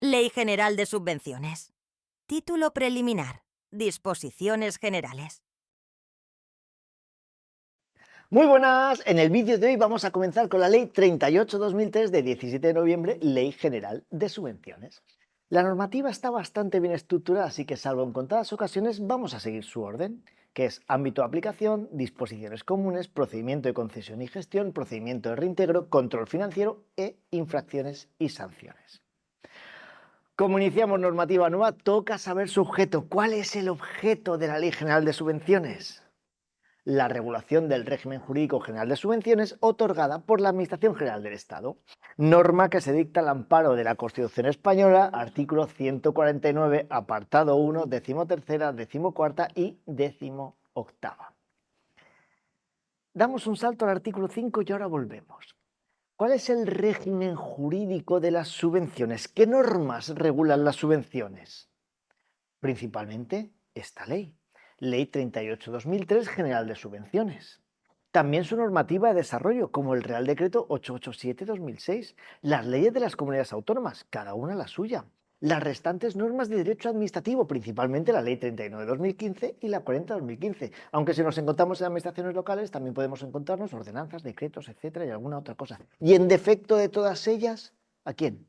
Ley General de Subvenciones. Título preliminar. Disposiciones generales. Muy buenas, en el vídeo de hoy vamos a comenzar con la Ley 38/2003 de 17 de noviembre, Ley General de Subvenciones. La normativa está bastante bien estructurada, así que salvo en contadas ocasiones vamos a seguir su orden, que es ámbito de aplicación, disposiciones comunes, procedimiento de concesión y gestión, procedimiento de reintegro, control financiero e infracciones y sanciones. Como iniciamos normativa nueva, toca saber su objeto. ¿Cuál es el objeto de la Ley General de Subvenciones? La regulación del régimen jurídico general de subvenciones otorgada por la Administración General del Estado, norma que se dicta al amparo de la Constitución Española, artículo 149, apartado 1, 13ª, 14ª y 18ª. Damos un salto al artículo 5 y ahora volvemos. ¿Cuál es el régimen jurídico de las subvenciones? ¿Qué normas regulan las subvenciones? Principalmente esta ley, Ley 38/2003 General de Subvenciones. También su normativa de desarrollo, como el Real Decreto 887/2006, las leyes de las comunidades autónomas, cada una la suya, las restantes normas de derecho administrativo, principalmente la Ley 39/2015 y la 40/2015, aunque si nos encontramos en administraciones locales también podemos encontrarnos ordenanzas, decretos, etcétera y alguna otra cosa. Y en defecto de todas ellas, ¿a quién?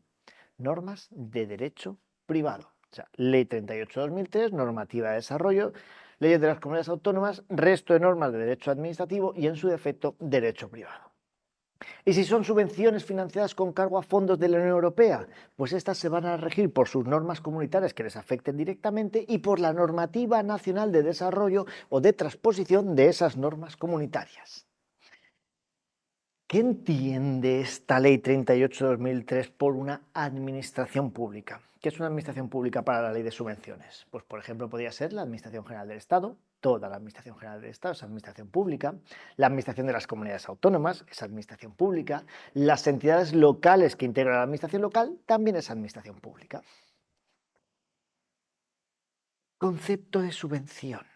Normas de derecho privado. O sea, Ley 38/2003, normativa de desarrollo, leyes de las comunidades autónomas, resto de normas de derecho administrativo y, en su defecto, derecho privado. Y si son subvenciones financiadas con cargo a fondos de la Unión Europea, pues estas se van a regir por sus normas comunitarias que les afecten directamente y por la normativa nacional de desarrollo o de transposición de esas normas comunitarias. ¿Qué entiende esta Ley 38/2003 por una administración pública? ¿Qué es una administración pública para la Ley de Subvenciones? Pues, por ejemplo, podría ser la Administración General del Estado, toda la Administración General del Estado es administración pública, la Administración de las Comunidades Autónomas es administración pública, las entidades locales que integran la administración local también es administración pública. Concepto de subvención.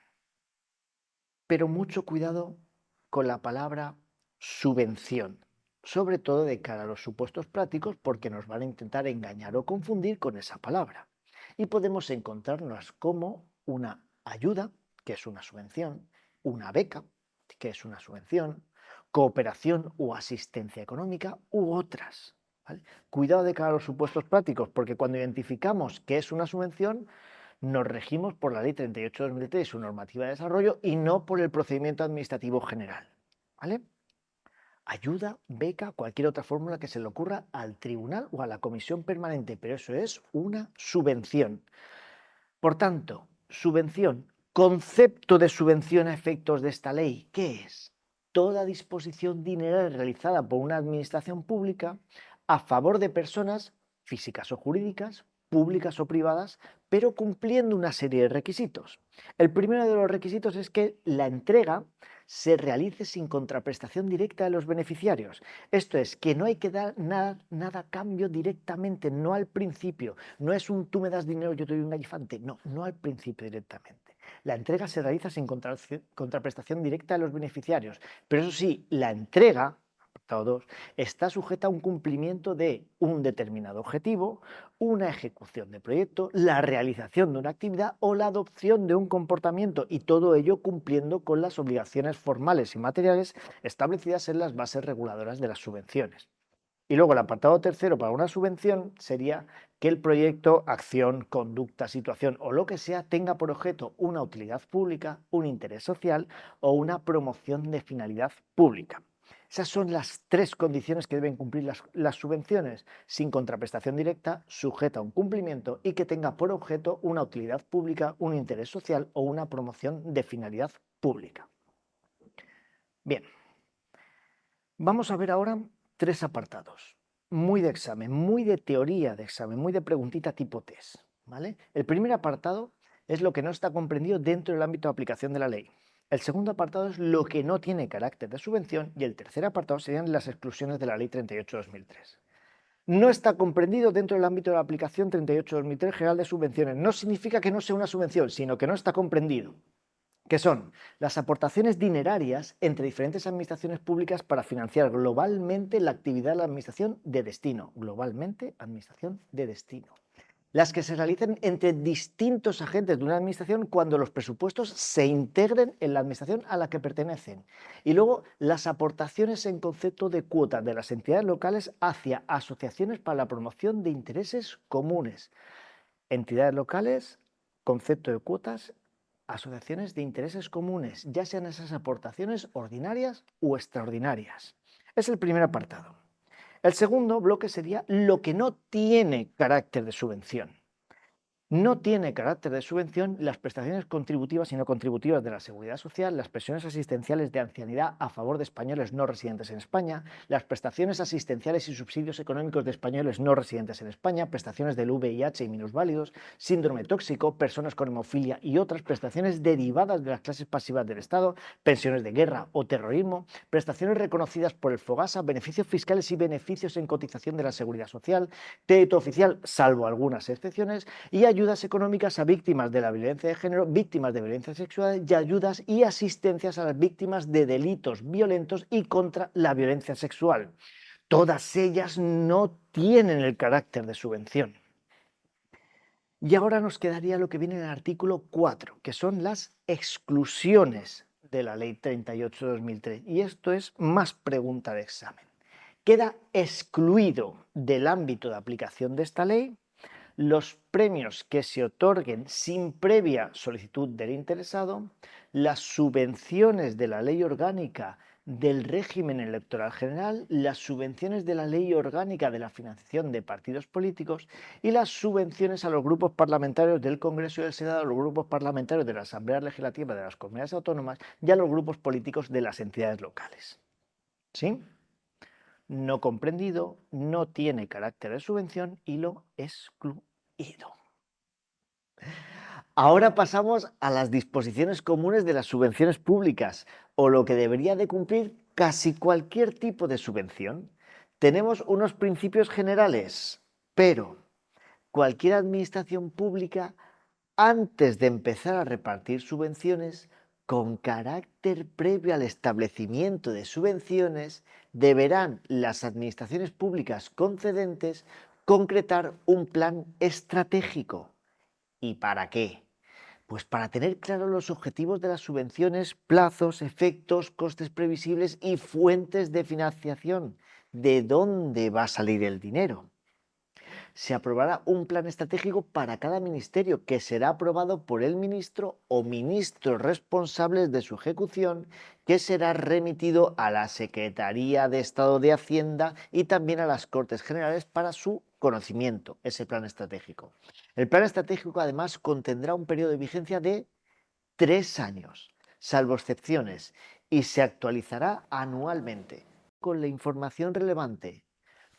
Pero mucho cuidado con la palabra subvención, sobre todo de cara a los supuestos prácticos, porque nos van a intentar engañar o confundir con esa palabra. Y podemos encontrarnos como una ayuda, que es una subvención, una beca, que es una subvención, cooperación o asistencia económica u otras. ¿Vale? Cuidado de cara a los supuestos prácticos, porque cuando identificamos qué es una subvención, nos regimos por la Ley 38/2003 y su normativa de desarrollo y no por el procedimiento administrativo general. ¿Vale? Ayuda, beca, cualquier otra fórmula que se le ocurra al tribunal o a la comisión permanente, pero eso es una subvención. Por tanto, subvención, concepto de subvención a efectos de esta ley, ¿qué es? Toda disposición dineraria realizada por una administración pública a favor de personas físicas o jurídicas, públicas o privadas, pero cumpliendo una serie de requisitos. El primero de los requisitos es que la entrega se realice sin contraprestación directa de los beneficiarios. Esto es, que no hay que dar nada a cambio directamente, no al principio. No es un tú me das dinero, yo te doy un gallifante. No, no al principio directamente. La entrega se realiza sin contraprestación directa de los beneficiarios. Pero eso sí, la entrega, apartado 2, está sujeta a un cumplimiento de un determinado objetivo, una ejecución de proyecto, la realización de una actividad o la adopción de un comportamiento, y todo ello cumpliendo con las obligaciones formales y materiales establecidas en las bases reguladoras de las subvenciones. Y luego el apartado tercero para una subvención sería que el proyecto, acción, conducta, situación o lo que sea tenga por objeto una utilidad pública, un interés social o una promoción de finalidad pública. Esas son las tres condiciones que deben cumplir las subvenciones: sin contraprestación directa, sujeta a un cumplimiento y que tenga por objeto una utilidad pública, un interés social o una promoción de finalidad pública. Bien, vamos a ver ahora tres apartados, muy de examen, muy de teoría de examen, muy de preguntita tipo test, ¿vale? El primer apartado es lo que no está comprendido dentro del ámbito de aplicación de la ley. El segundo apartado es lo que no tiene carácter de subvención y el tercer apartado serían las exclusiones de la Ley 38/2003. No está comprendido dentro del ámbito de la aplicación 38/2003 general de subvenciones. No significa que no sea una subvención, sino que no está comprendido. que son las aportaciones dinerarias entre diferentes administraciones públicas para financiar globalmente la actividad de la administración de destino. Globalmente, administración de destino. Las que se realicen entre distintos agentes de una administración cuando los presupuestos se integren en la administración a la que pertenecen. Y luego las aportaciones en concepto de cuotas de las entidades locales hacia asociaciones para la promoción de intereses comunes. Entidades locales, concepto de cuotas, asociaciones de intereses comunes, ya sean esas aportaciones ordinarias o extraordinarias. Es el primer apartado. El segundo bloque sería lo que no tiene carácter de subvención. No tiene carácter de subvención las prestaciones contributivas y no contributivas de la Seguridad Social, las pensiones asistenciales de ancianidad a favor de españoles no residentes en España, las prestaciones asistenciales y subsidios económicos de españoles no residentes en España, prestaciones del VIH y minusválidos, síndrome tóxico, personas con hemofilia y otras prestaciones derivadas de las clases pasivas del Estado, pensiones de guerra o terrorismo, prestaciones reconocidas por el FOGASA, beneficios fiscales y beneficios en cotización de la Seguridad Social, crédito oficial, salvo algunas excepciones, y ayudas económicas a víctimas de la violencia de género, víctimas de violencia sexual y ayudas y asistencias a las víctimas de delitos violentos y contra la violencia sexual. Todas ellas no tienen el carácter de subvención. Y ahora nos quedaría lo que viene en el artículo 4, que son las exclusiones de la Ley 38/2003. Y esto es más pregunta de examen. Queda excluido del ámbito de aplicación de esta ley los premios que se otorguen sin previa solicitud del interesado, las subvenciones de la ley orgánica del régimen electoral general, las subvenciones de la ley orgánica de la financiación de partidos políticos y las subvenciones a los grupos parlamentarios del Congreso y del Senado, a los grupos parlamentarios de la Asamblea Legislativa de las comunidades autónomas y a los grupos políticos de las entidades locales. ¿Sí? No comprendido, no tiene carácter de subvención y lo excluido. Ahora pasamos a las disposiciones comunes de las subvenciones públicas, o lo que debería de cumplir casi cualquier tipo de subvención. Tenemos unos principios generales, pero cualquier administración pública, antes de empezar a repartir subvenciones, con carácter previo al establecimiento de subvenciones, deberán las administraciones públicas concedentes concretar un plan estratégico. ¿Y para qué? Pues para tener claros los objetivos de las subvenciones, plazos, efectos, costes previsibles y fuentes de financiación. ¿De dónde va a salir el dinero? Se aprobará un plan estratégico para cada ministerio que será aprobado por el ministro o ministros responsables de su ejecución, que será remitido a la Secretaría de Estado de Hacienda y también a las Cortes Generales para su conocimiento, ese plan estratégico. El plan estratégico además contendrá un periodo de vigencia de 3 años, salvo excepciones, y se actualizará anualmente con la información relevante.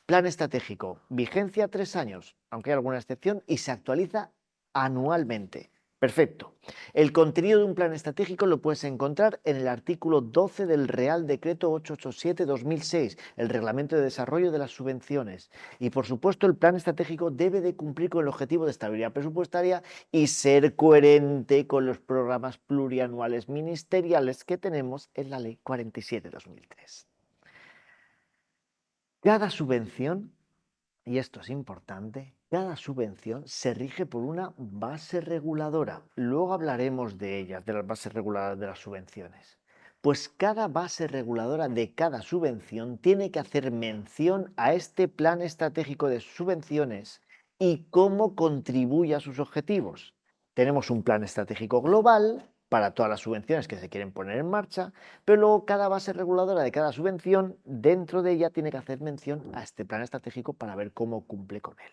Plan estratégico, vigencia 3 años, aunque hay alguna excepción, y se actualiza anualmente. Perfecto. El contenido de un plan estratégico lo puedes encontrar en el artículo 12 del Real Decreto 887/2006, el Reglamento de Desarrollo de las Subvenciones. Y por supuesto el plan estratégico debe de cumplir con el objetivo de estabilidad presupuestaria y ser coherente con los programas plurianuales ministeriales que tenemos en la Ley 47/2003. Cada subvención, y esto es importante, cada subvención se rige por una base reguladora. Luego hablaremos de ellas, de las bases reguladoras de las subvenciones. Pues cada base reguladora de cada subvención tiene que hacer mención a este plan estratégico de subvenciones y cómo contribuye a sus objetivos. Tenemos un plan estratégico global para todas las subvenciones que se quieren poner en marcha, pero luego cada base reguladora de cada subvención, dentro de ella tiene que hacer mención a este plan estratégico para ver cómo cumple con él.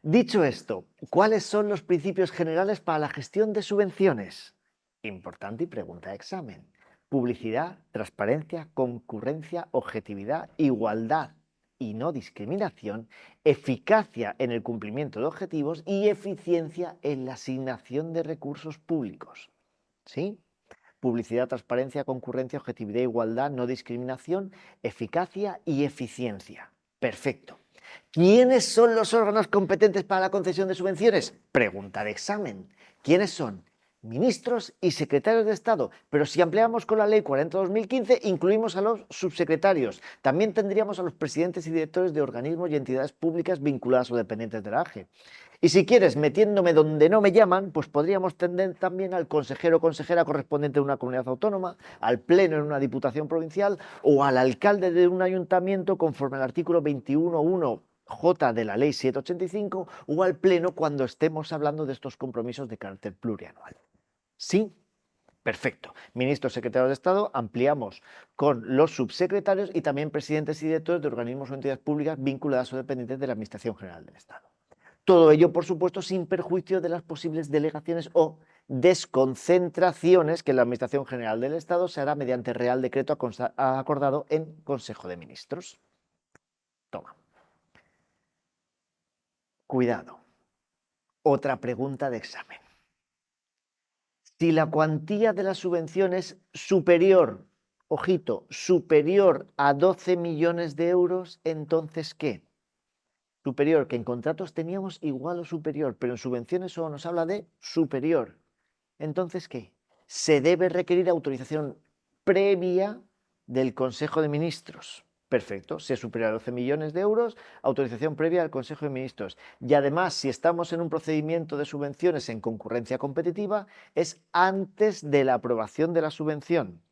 Dicho esto, ¿cuáles son los principios generales para la gestión de subvenciones? Importante y pregunta de examen. Publicidad, transparencia, concurrencia, objetividad, igualdad y no discriminación, eficacia en el cumplimiento de objetivos y eficiencia en la asignación de recursos públicos. ¿Sí? Publicidad, transparencia, concurrencia, objetividad, igualdad, no discriminación, eficacia y eficiencia. Perfecto. ¿Quiénes son los órganos competentes para la concesión de subvenciones? Pregunta de examen. ¿Quiénes son? ministros y secretarios de Estado. Pero si ampliamos con la Ley 40/2015, incluimos a los subsecretarios. También tendríamos a los presidentes y directores de organismos y entidades públicas vinculadas o dependientes de la AGE. Y si quieres, metiéndome donde no me llaman, pues podríamos tender también al consejero o consejera correspondiente de una comunidad autónoma, al pleno en una diputación provincial o al alcalde de un ayuntamiento conforme al artículo 21.1J de la Ley 785 o al pleno cuando estemos hablando de estos compromisos de carácter plurianual. ¿Sí? Perfecto. Ministros, secretarios de Estado, ampliamos con los subsecretarios y también presidentes y directores de organismos o entidades públicas vinculadas o dependientes de la Administración General del Estado. Todo ello, por supuesto, sin perjuicio de las posibles delegaciones o desconcentraciones que la Administración General del Estado se hará mediante Real Decreto acordado en Consejo de Ministros. Toma. Cuidado. Otra pregunta de examen. Si la cuantía de la subvención es superior, ojito, superior a 12 millones de euros, entonces ¿qué? Superior, que en contratos teníamos igual o superior, pero en subvenciones solo nos habla de superior. Entonces, ¿qué? Se debe requerir autorización previa del Consejo de Ministros. Perfecto, si es superior a 12 millones de euros, autorización previa del Consejo de Ministros. Y además, si estamos en un procedimiento de subvenciones en concurrencia competitiva, es antes de la aprobación de la subvención.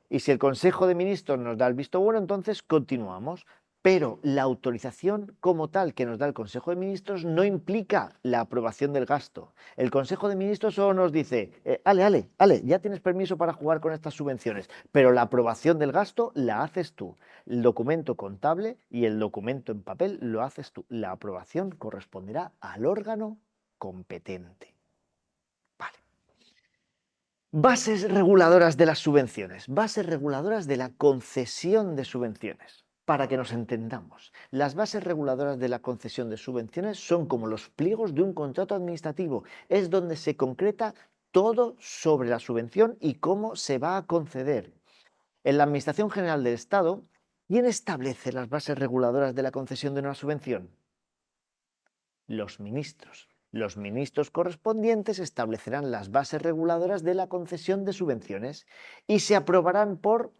Y si el Consejo de Ministros nos da el visto bueno, entonces continuamos. Pero la autorización como tal que nos da el Consejo de Ministros no implica la aprobación del gasto. El Consejo de Ministros solo nos dice, Ale, ya tienes permiso para jugar con estas subvenciones, pero la aprobación del gasto la haces tú. El documento contable y el documento en papel lo haces tú. La aprobación corresponderá al órgano competente. Vale. Bases reguladoras de las subvenciones, bases reguladoras de la concesión de subvenciones. Para que nos entendamos, las bases reguladoras de la concesión de subvenciones son como los pliegos de un contrato administrativo. Es donde se concreta todo sobre la subvención y cómo se va a conceder. En la Administración General del Estado, ¿quién establece las bases reguladoras de la concesión de una subvención? Los ministros. Los ministros correspondientes establecerán las bases reguladoras de la concesión de subvenciones y se aprobarán por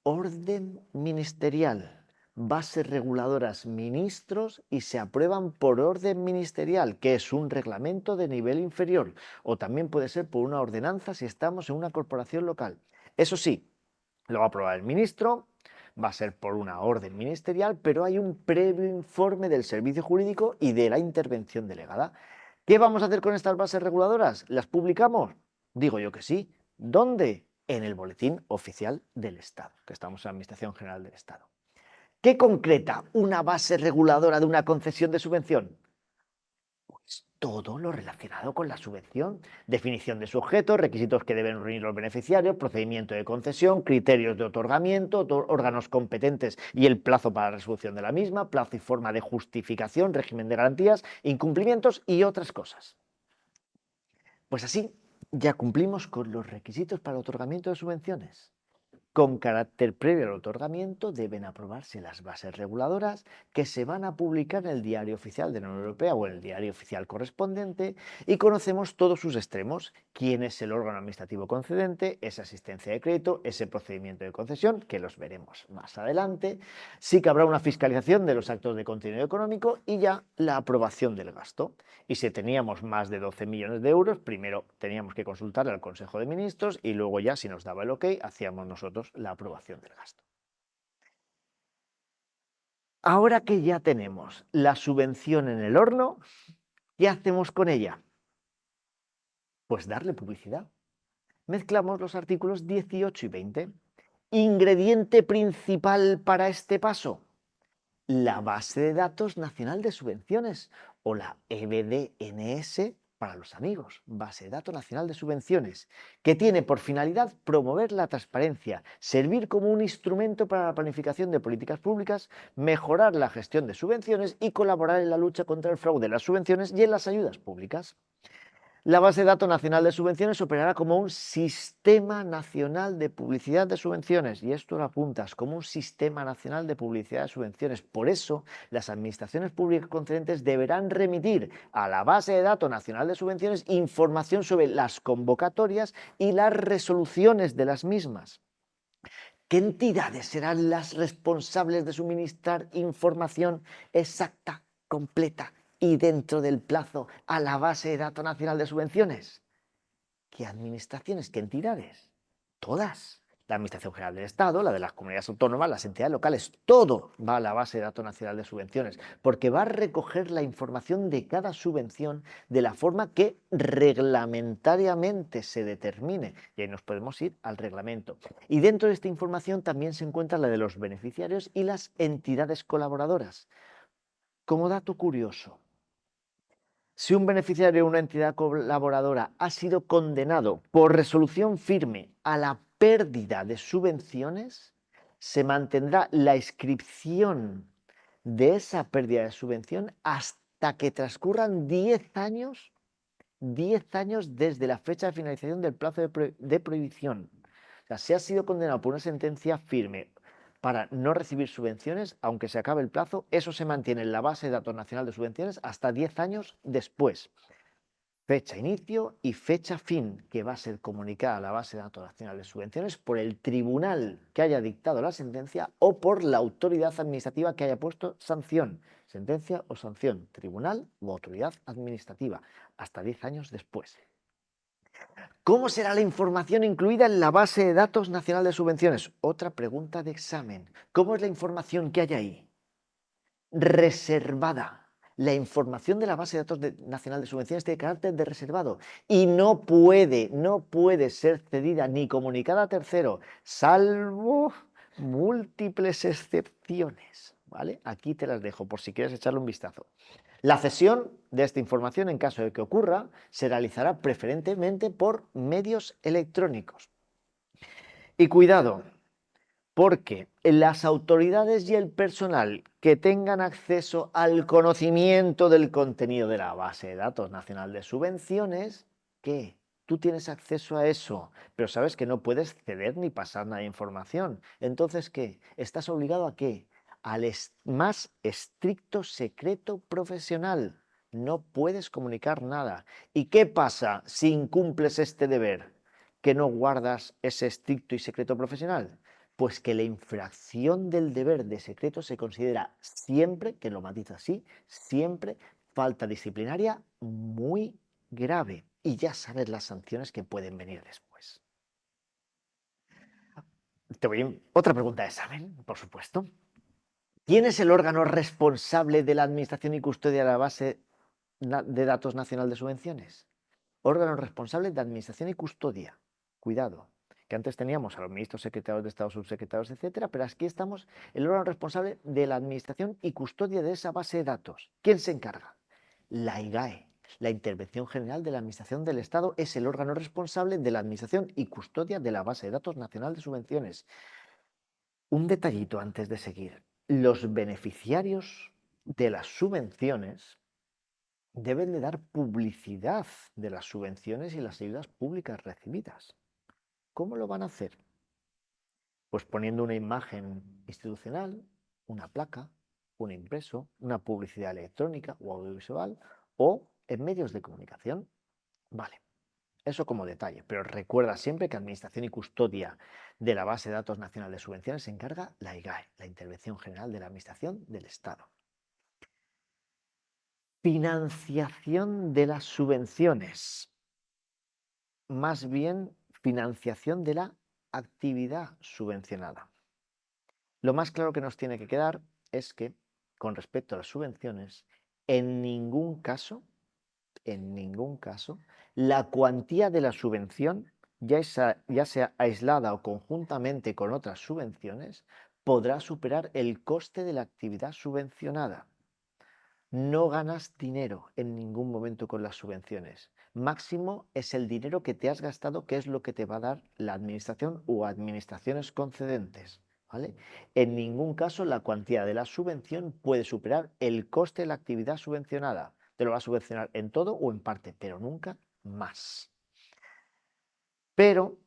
orden ministerial. Bases reguladoras ministros y se aprueban por orden ministerial, que es un reglamento de nivel inferior, o también puede ser por una ordenanza si estamos en una corporación local. Eso sí, lo va a aprobar el ministro, va a ser por una orden ministerial, pero hay un previo informe del servicio jurídico y de la intervención delegada. ¿Qué vamos a hacer con estas bases reguladoras? ¿Las publicamos? Digo yo que sí. ¿Dónde? En el Boletín Oficial del Estado, que estamos en la Administración General del Estado. ¿Qué concreta una base reguladora de una concesión de subvención? Pues todo lo relacionado con la subvención. Definición de su objeto, requisitos que deben reunir los beneficiarios, procedimiento de concesión, criterios de otorgamiento, órganos competentes y el plazo para la resolución de la misma, plazo y forma de justificación, régimen de garantías, incumplimientos y otras cosas. Pues así ya cumplimos con los requisitos para el otorgamiento de subvenciones. Con carácter previo al otorgamiento deben aprobarse las bases reguladoras que se van a publicar en el Diario Oficial de la Unión Europea o en el Diario Oficial correspondiente y conocemos todos sus extremos, quién es el órgano administrativo concedente, esa asistencia de crédito, ese procedimiento de concesión, que los veremos más adelante, sí que habrá una fiscalización de los actos de contenido económico y ya la aprobación del gasto. Y si teníamos más de 12 millones de euros, primero teníamos que consultar al Consejo de Ministros y luego ya, si nos daba el ok, hacíamos nosotros la aprobación del gasto. Ahora que ya tenemos la subvención en el horno, ¿qué hacemos con ella? Pues darle publicidad. Mezclamos los artículos 18 y 20. Ingrediente principal para este paso: la base de datos nacional de subvenciones, o la EBDNS para los amigos, Base de Datos Nacional de Subvenciones, que tiene por finalidad promover la transparencia, servir como un instrumento para la planificación de políticas públicas, mejorar la gestión de subvenciones y colaborar en la lucha contra el fraude en las subvenciones y en las ayudas públicas. La base de datos nacional de subvenciones operará como un sistema nacional de publicidad de subvenciones, y esto lo apuntas, como un sistema nacional de publicidad de subvenciones. Por eso, las administraciones públicas concedentes deberán remitir a la base de datos nacional de subvenciones información sobre las convocatorias y las resoluciones de las mismas. ¿Qué entidades serán las responsables de suministrar información exacta, completa y dentro del plazo a la base de datos nacional de subvenciones? ¿Qué administraciones? ¿Qué entidades? Todas. La Administración General del Estado, la de las comunidades autónomas, las entidades locales, todo va a la base de datos nacional de subvenciones, porque va a recoger la información de cada subvención de la forma que reglamentariamente se determine. Y ahí nos podemos ir al reglamento. Y dentro de esta información también se encuentra la de los beneficiarios y las entidades colaboradoras. Como dato curioso, si un beneficiario o una entidad colaboradora ha sido condenado por resolución firme a la pérdida de subvenciones, se mantendrá la inscripción de esa pérdida de subvención hasta que transcurran 10 años desde la fecha de finalización del plazo de prohibición. O sea, si ha sido condenado por una sentencia firme para no recibir subvenciones, aunque se acabe el plazo, eso se mantiene en la base de datos nacional de subvenciones hasta 10 años después. Fecha inicio y fecha fin, que va a ser comunicada a la base de datos nacional de subvenciones por el tribunal que haya dictado la sentencia o por la autoridad administrativa que haya puesto sanción. Sentencia o sanción, tribunal o autoridad administrativa, hasta 10 años después. ¿Cómo será la información incluida en la base de datos nacional de subvenciones? Otra pregunta de examen. ¿Cómo es la información que hay ahí? Reservada. La información de la base de datos nacional de subvenciones tiene carácter de reservado y no puede ser cedida ni comunicada a tercero, salvo múltiples excepciones. ¿Vale? Aquí te las dejo por si quieres echarle un vistazo. La cesión de esta información, en caso de que ocurra, se realizará preferentemente por medios electrónicos. Y cuidado, porque las autoridades y el personal que tengan acceso al conocimiento del contenido de la base de datos nacional de subvenciones, ¿qué? Tú tienes acceso a eso, pero sabes que no puedes ceder ni pasar nada de información. Entonces, ¿qué? ¿Estás obligado a qué? Al más estricto secreto profesional. No puedes comunicar nada. ¿Y qué pasa si incumples este deber? ¿Que no guardas ese estricto y secreto profesional? Pues que la infracción del deber de secreto se considera siempre, que lo matiza así, siempre falta disciplinaria muy grave. Y ya sabes las sanciones que pueden venir después. Otra pregunta de examen, por supuesto. ¿Quién es el órgano responsable de la administración y custodia de la base de datos nacional de subvenciones? Órgano responsable de administración y custodia. Cuidado, que antes teníamos a los ministros, secretarios de Estado, subsecretarios, etcétera, pero aquí estamos el órgano responsable de la administración y custodia de esa base de datos. ¿Quién se encarga? La IGAE. La Intervención General de la Administración del Estado es el órgano responsable de la administración y custodia de la base de datos nacional de subvenciones. Un detallito antes de seguir. Los beneficiarios de las subvenciones deben de dar publicidad de las subvenciones y las ayudas públicas recibidas. ¿Cómo lo van a hacer? Pues poniendo una imagen institucional, una placa, un impreso, una publicidad electrónica o audiovisual o en medios de comunicación. Vale, eso como detalle, pero recuerda siempre que administración y custodia de la base de datos nacional de subvenciones se encarga la IGAE, la Intervención General de la Administración del Estado. Financiación de las subvenciones. Más bien financiación de la actividad subvencionada. Lo más claro que nos tiene que quedar es que, con respecto a las subvenciones, en ningún caso, la cuantía de la subvención, ya sea aislada o conjuntamente con otras subvenciones, podrá superar el coste de la actividad subvencionada. No ganas dinero en ningún momento con las subvenciones. Máximo es el dinero que te has gastado, que es lo que te va a dar la administración o administraciones concedentes. ¿Vale? En ningún caso la cuantía de la subvención puede superar el coste de la actividad subvencionada. Te lo va a subvencionar en todo o en parte, pero nunca más. Pero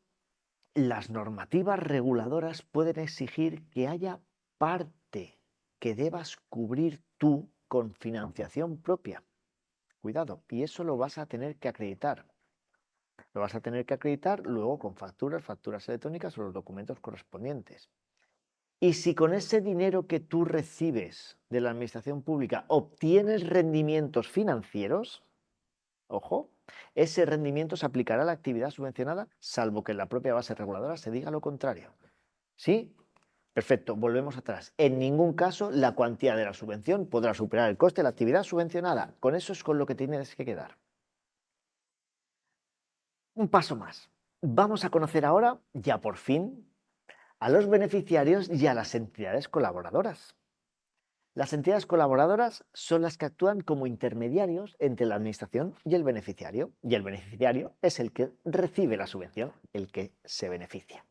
las normativas reguladoras pueden exigir que haya parte que debas cubrir tú con financiación propia. Cuidado, y eso lo vas a tener que acreditar. Lo vas a tener que acreditar luego con facturas electrónicas o los documentos correspondientes. Y si con ese dinero que tú recibes de la administración pública obtienes rendimientos financieros, ojo, ese rendimiento se aplicará a la actividad subvencionada, salvo que en la propia base reguladora se diga lo contrario. ¿Sí? Perfecto, volvemos atrás. En ningún caso la cuantía de la subvención podrá superar el coste de la actividad subvencionada. Con eso es con lo que tienes que quedar. Un paso más. Vamos a conocer ahora, ya por fin, a los beneficiarios y a las entidades colaboradoras. Las entidades colaboradoras son las que actúan como intermediarios entre la administración y el beneficiario es el que recibe la subvención, el que se beneficia.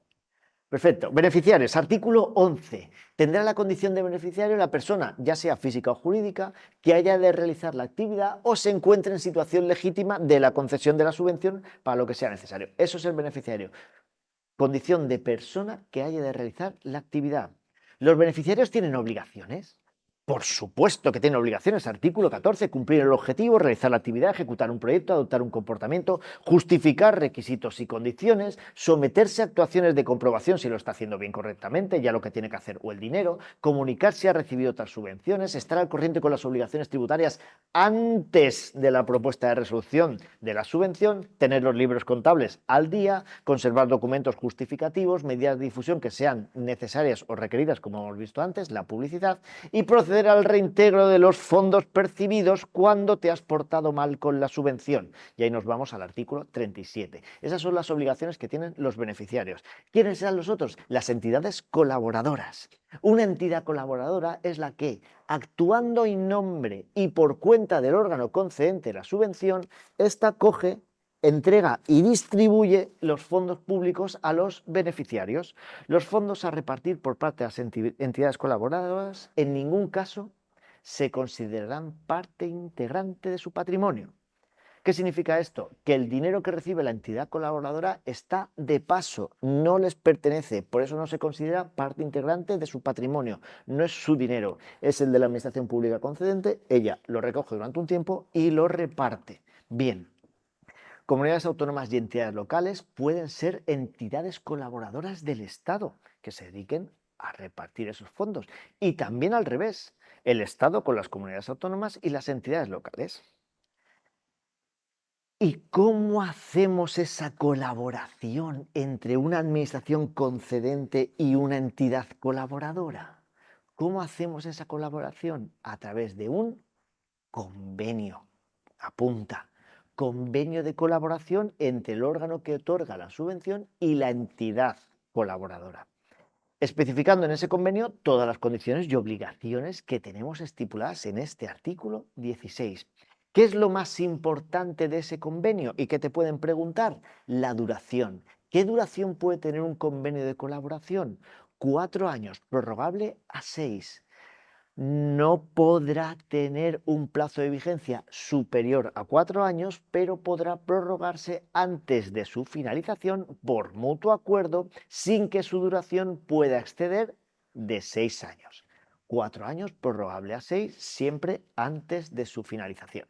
Perfecto. Beneficiarios. Artículo 11. Tendrá la condición de beneficiario la persona, ya sea física o jurídica, que haya de realizar la actividad o se encuentre en situación legítima de la concesión de la subvención para lo que sea necesario. Eso es el beneficiario. Condición de persona que haya de realizar la actividad. ¿Los beneficiarios tienen obligaciones? Por supuesto que tienen obligaciones. Artículo 14. Cumplir el objetivo, realizar la actividad, ejecutar un proyecto, adoptar un comportamiento, justificar requisitos y condiciones, someterse a actuaciones de comprobación si lo está haciendo bien correctamente, ya lo que tiene que hacer o el dinero, comunicar si ha recibido otras subvenciones, estar al corriente con las obligaciones tributarias antes de la propuesta de resolución de la subvención, tener los libros contables al día, conservar documentos justificativos, medidas de difusión que sean necesarias o requeridas, como hemos visto antes, la publicidad, y proceder al reintegro de los fondos percibidos cuando te has portado mal con la subvención. Y ahí nos vamos al artículo 37. Esas son las obligaciones que tienen los beneficiarios. ¿Quiénes serán los otros? Las entidades colaboradoras. Una entidad colaboradora es la que, actuando en nombre y por cuenta del órgano concedente de la subvención, esta coge, entrega y distribuye los fondos públicos a los beneficiarios. Los fondos a repartir por parte de las entidades colaboradoras en ningún caso se considerarán parte integrante de su patrimonio. ¿Qué significa esto? Que el dinero que recibe la entidad colaboradora está de paso, no les pertenece, por eso no se considera parte integrante de su patrimonio, no es su dinero, es el de la administración pública concedente, ella lo recoge durante un tiempo y lo reparte. Bien. Comunidades autónomas y entidades locales pueden ser entidades colaboradoras del Estado que se dediquen a repartir esos fondos. Y también al revés, el Estado con las comunidades autónomas y las entidades locales. ¿Y cómo hacemos esa colaboración entre una administración concedente y una entidad colaboradora? ¿Cómo hacemos esa colaboración? A través de un convenio. Apunta. Convenio de colaboración entre el órgano que otorga la subvención y la entidad colaboradora, especificando en ese convenio todas las condiciones y obligaciones que tenemos estipuladas en este artículo 16. ¿Qué es lo más importante de ese convenio? ¿Y qué te pueden preguntar? La duración. ¿Qué duración puede tener un convenio de colaboración? 4 años, prorrogable a 6. No podrá tener un plazo de vigencia superior a 4 años, pero podrá prorrogarse antes de su finalización por mutuo acuerdo sin que su duración pueda exceder de 6 años. 4 años prorrogable a 6 siempre antes de su finalización.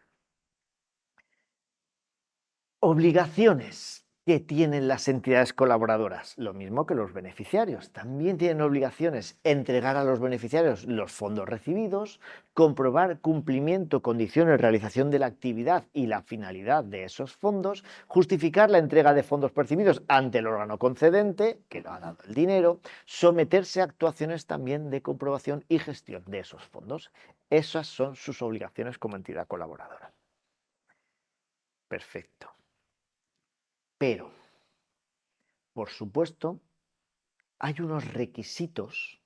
Obligaciones que tienen las entidades colaboradoras, lo mismo que los beneficiarios. También tienen obligaciones: entregar a los beneficiarios los fondos recibidos, comprobar cumplimiento, condiciones, realización de la actividad y la finalidad de esos fondos, justificar la entrega de fondos percibidos ante el órgano concedente, que lo ha dado el dinero, someterse a actuaciones también de comprobación y gestión de esos fondos. Esas son sus obligaciones como entidad colaboradora. Perfecto. Pero, por supuesto, hay unos requisitos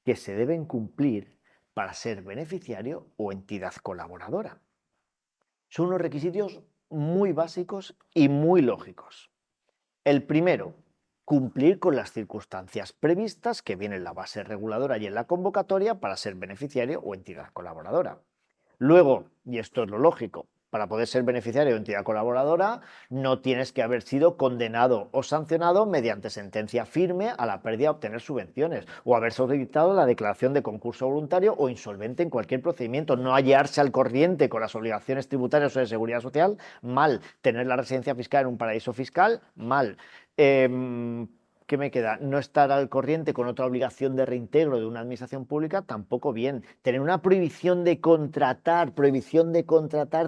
que se deben cumplir para ser beneficiario o entidad colaboradora. Son unos requisitos muy básicos y muy lógicos. El primero, cumplir con las circunstancias previstas que vienen en la base reguladora y en la convocatoria para ser beneficiario o entidad colaboradora. Luego, y esto es lo lógico, Para poder ser beneficiario de entidad colaboradora, no tienes que haber sido condenado o sancionado mediante sentencia firme a la pérdida de obtener subvenciones, o haber solicitado la declaración de concurso voluntario o insolvente en cualquier procedimiento, no hallarse al corriente con las obligaciones tributarias o de seguridad social, mal, tener la residencia fiscal en un paraíso fiscal, mal. ¿Qué me queda? No estar al corriente con otra obligación de reintegro de una administración pública, tampoco bien. Tener una prohibición de contratar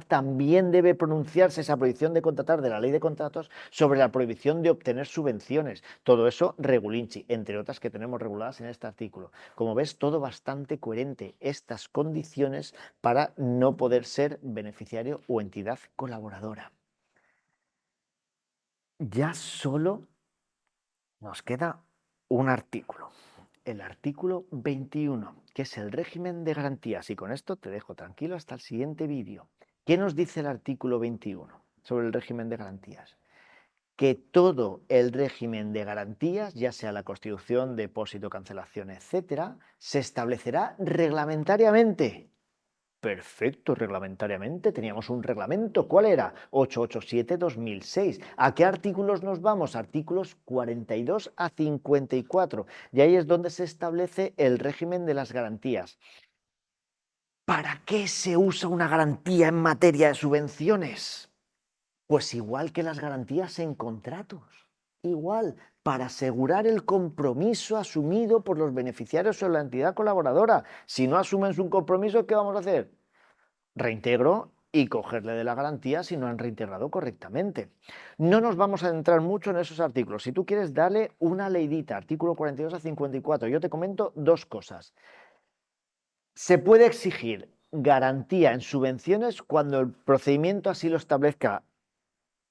también debe pronunciarse esa prohibición de contratar de la ley de contratos sobre la prohibición de obtener subvenciones. Todo eso regulinchi, entre otras que tenemos reguladas en este artículo. Como ves, todo bastante coherente, estas condiciones para no poder ser beneficiario o entidad colaboradora. Ya solo nos queda un artículo, el artículo 21, que es el régimen de garantías. Y con esto te dejo tranquilo hasta el siguiente vídeo. ¿Qué nos dice el artículo 21 sobre el régimen de garantías? Que todo el régimen de garantías, ya sea la constitución, depósito, cancelación, etcétera, se establecerá reglamentariamente. Perfecto, reglamentariamente teníamos un reglamento. ¿Cuál era? 887-2006. ¿A qué artículos nos vamos? Artículos 42 a 54. Y ahí es donde se establece el régimen de las garantías. ¿Para qué se usa una garantía en materia de subvenciones? Pues igual que las garantías en contratos. Igual, para asegurar el compromiso asumido por los beneficiarios o la entidad colaboradora. Si no asumen su compromiso, ¿qué vamos a hacer? Reintegro y cogerle de la garantía si no han reintegrado correctamente. No nos vamos a adentrar mucho en esos artículos. Si tú quieres, dale una leidita, artículo 42 a 54. Yo te comento dos cosas. Se puede exigir garantía en subvenciones cuando el procedimiento así lo establezca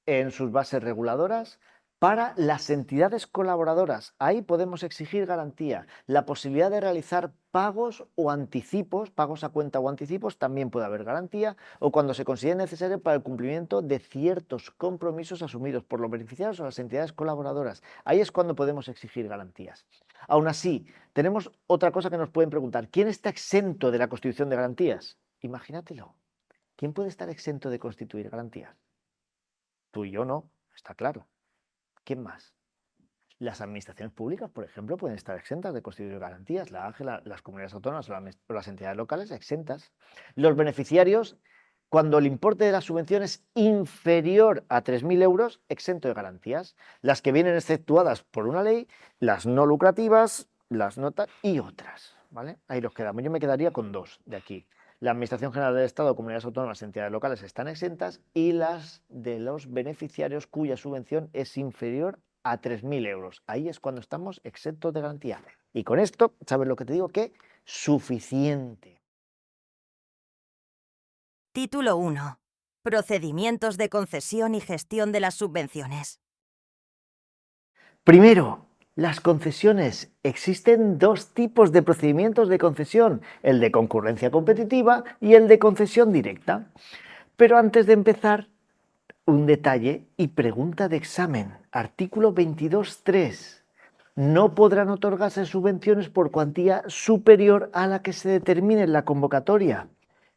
en sus bases reguladoras. Para las entidades colaboradoras, ahí podemos exigir garantía. La posibilidad de realizar pagos o anticipos, pagos a cuenta o anticipos, también puede haber garantía, o cuando se considere necesario para el cumplimiento de ciertos compromisos asumidos por los beneficiarios o las entidades colaboradoras. Ahí es cuando podemos exigir garantías. Aún así, tenemos otra cosa que nos pueden preguntar. ¿Quién está exento de la constitución de garantías? Imagínatelo. ¿Quién puede estar exento de constituir garantías? Tú y yo no, está claro. ¿Quién más? Las administraciones públicas, por ejemplo, pueden estar exentas de constituir garantías. La AGE, las comunidades autónomas o las entidades locales exentas. Los beneficiarios, cuando el importe de la subvención es inferior a 3.000 euros, exento de garantías. Las que vienen exceptuadas por una ley, las no lucrativas, las notas y otras. ¿Vale? Ahí los quedamos. Yo me quedaría con dos de aquí. La Administración General del Estado, comunidades autónomas y entidades locales están exentas, y las de los beneficiarios cuya subvención es inferior a 3.000 euros. Ahí es cuando estamos exentos de garantía. Y con esto, ¿sabes lo que te digo? Que suficiente. Título 1. Procedimientos de concesión y gestión de las subvenciones. Primero, las concesiones. Existen dos tipos de procedimientos de concesión, el de concurrencia competitiva y el de concesión directa. Pero antes de empezar, un detalle y pregunta de examen. Artículo 22.3. No podrán otorgarse subvenciones por cuantía superior a la que se determine en la convocatoria.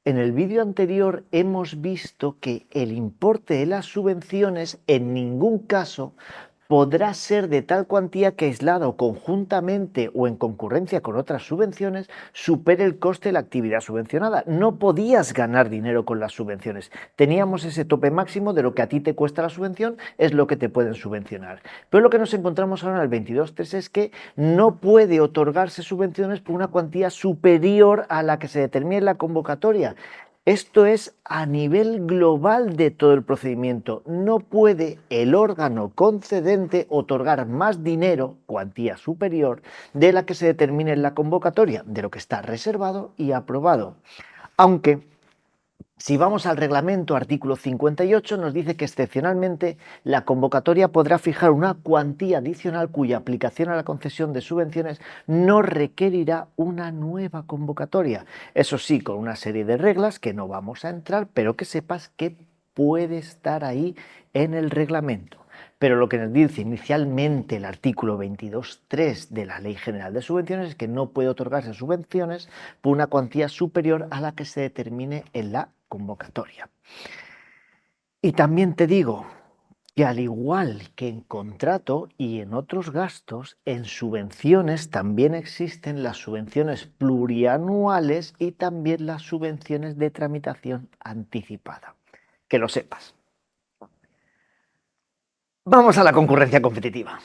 En el vídeo anterior hemos visto que el importe de las subvenciones en ningún caso podrá ser de tal cuantía que, aislado conjuntamente o en concurrencia con otras subvenciones, supere el coste de la actividad subvencionada. No podías ganar dinero con las subvenciones. Teníamos ese tope máximo de lo que a ti te cuesta la subvención, es lo que te pueden subvencionar. Pero lo que nos encontramos ahora en el 22.3 es que no puede otorgarse subvenciones por una cuantía superior a la que se determine en la convocatoria. Esto es a nivel global de todo el procedimiento. No puede el órgano concedente otorgar más dinero, cuantía superior, de la que se determine en la convocatoria, de lo que está reservado y aprobado. Aunque, si vamos al reglamento, artículo 58, nos dice que excepcionalmente la convocatoria podrá fijar una cuantía adicional cuya aplicación a la concesión de subvenciones no requerirá una nueva convocatoria. Eso sí, con una serie de reglas que no vamos a entrar, pero que sepas que puede estar ahí en el reglamento. Pero lo que nos dice inicialmente el artículo 22.3 de la Ley General de Subvenciones es que no puede otorgarse subvenciones por una cuantía superior a la que se determine en la convocatoria. Y también te digo que al igual que en contrato y en otros gastos, en subvenciones también existen las subvenciones plurianuales y también las subvenciones de tramitación anticipada. Que lo sepas. Vamos a la concurrencia competitiva.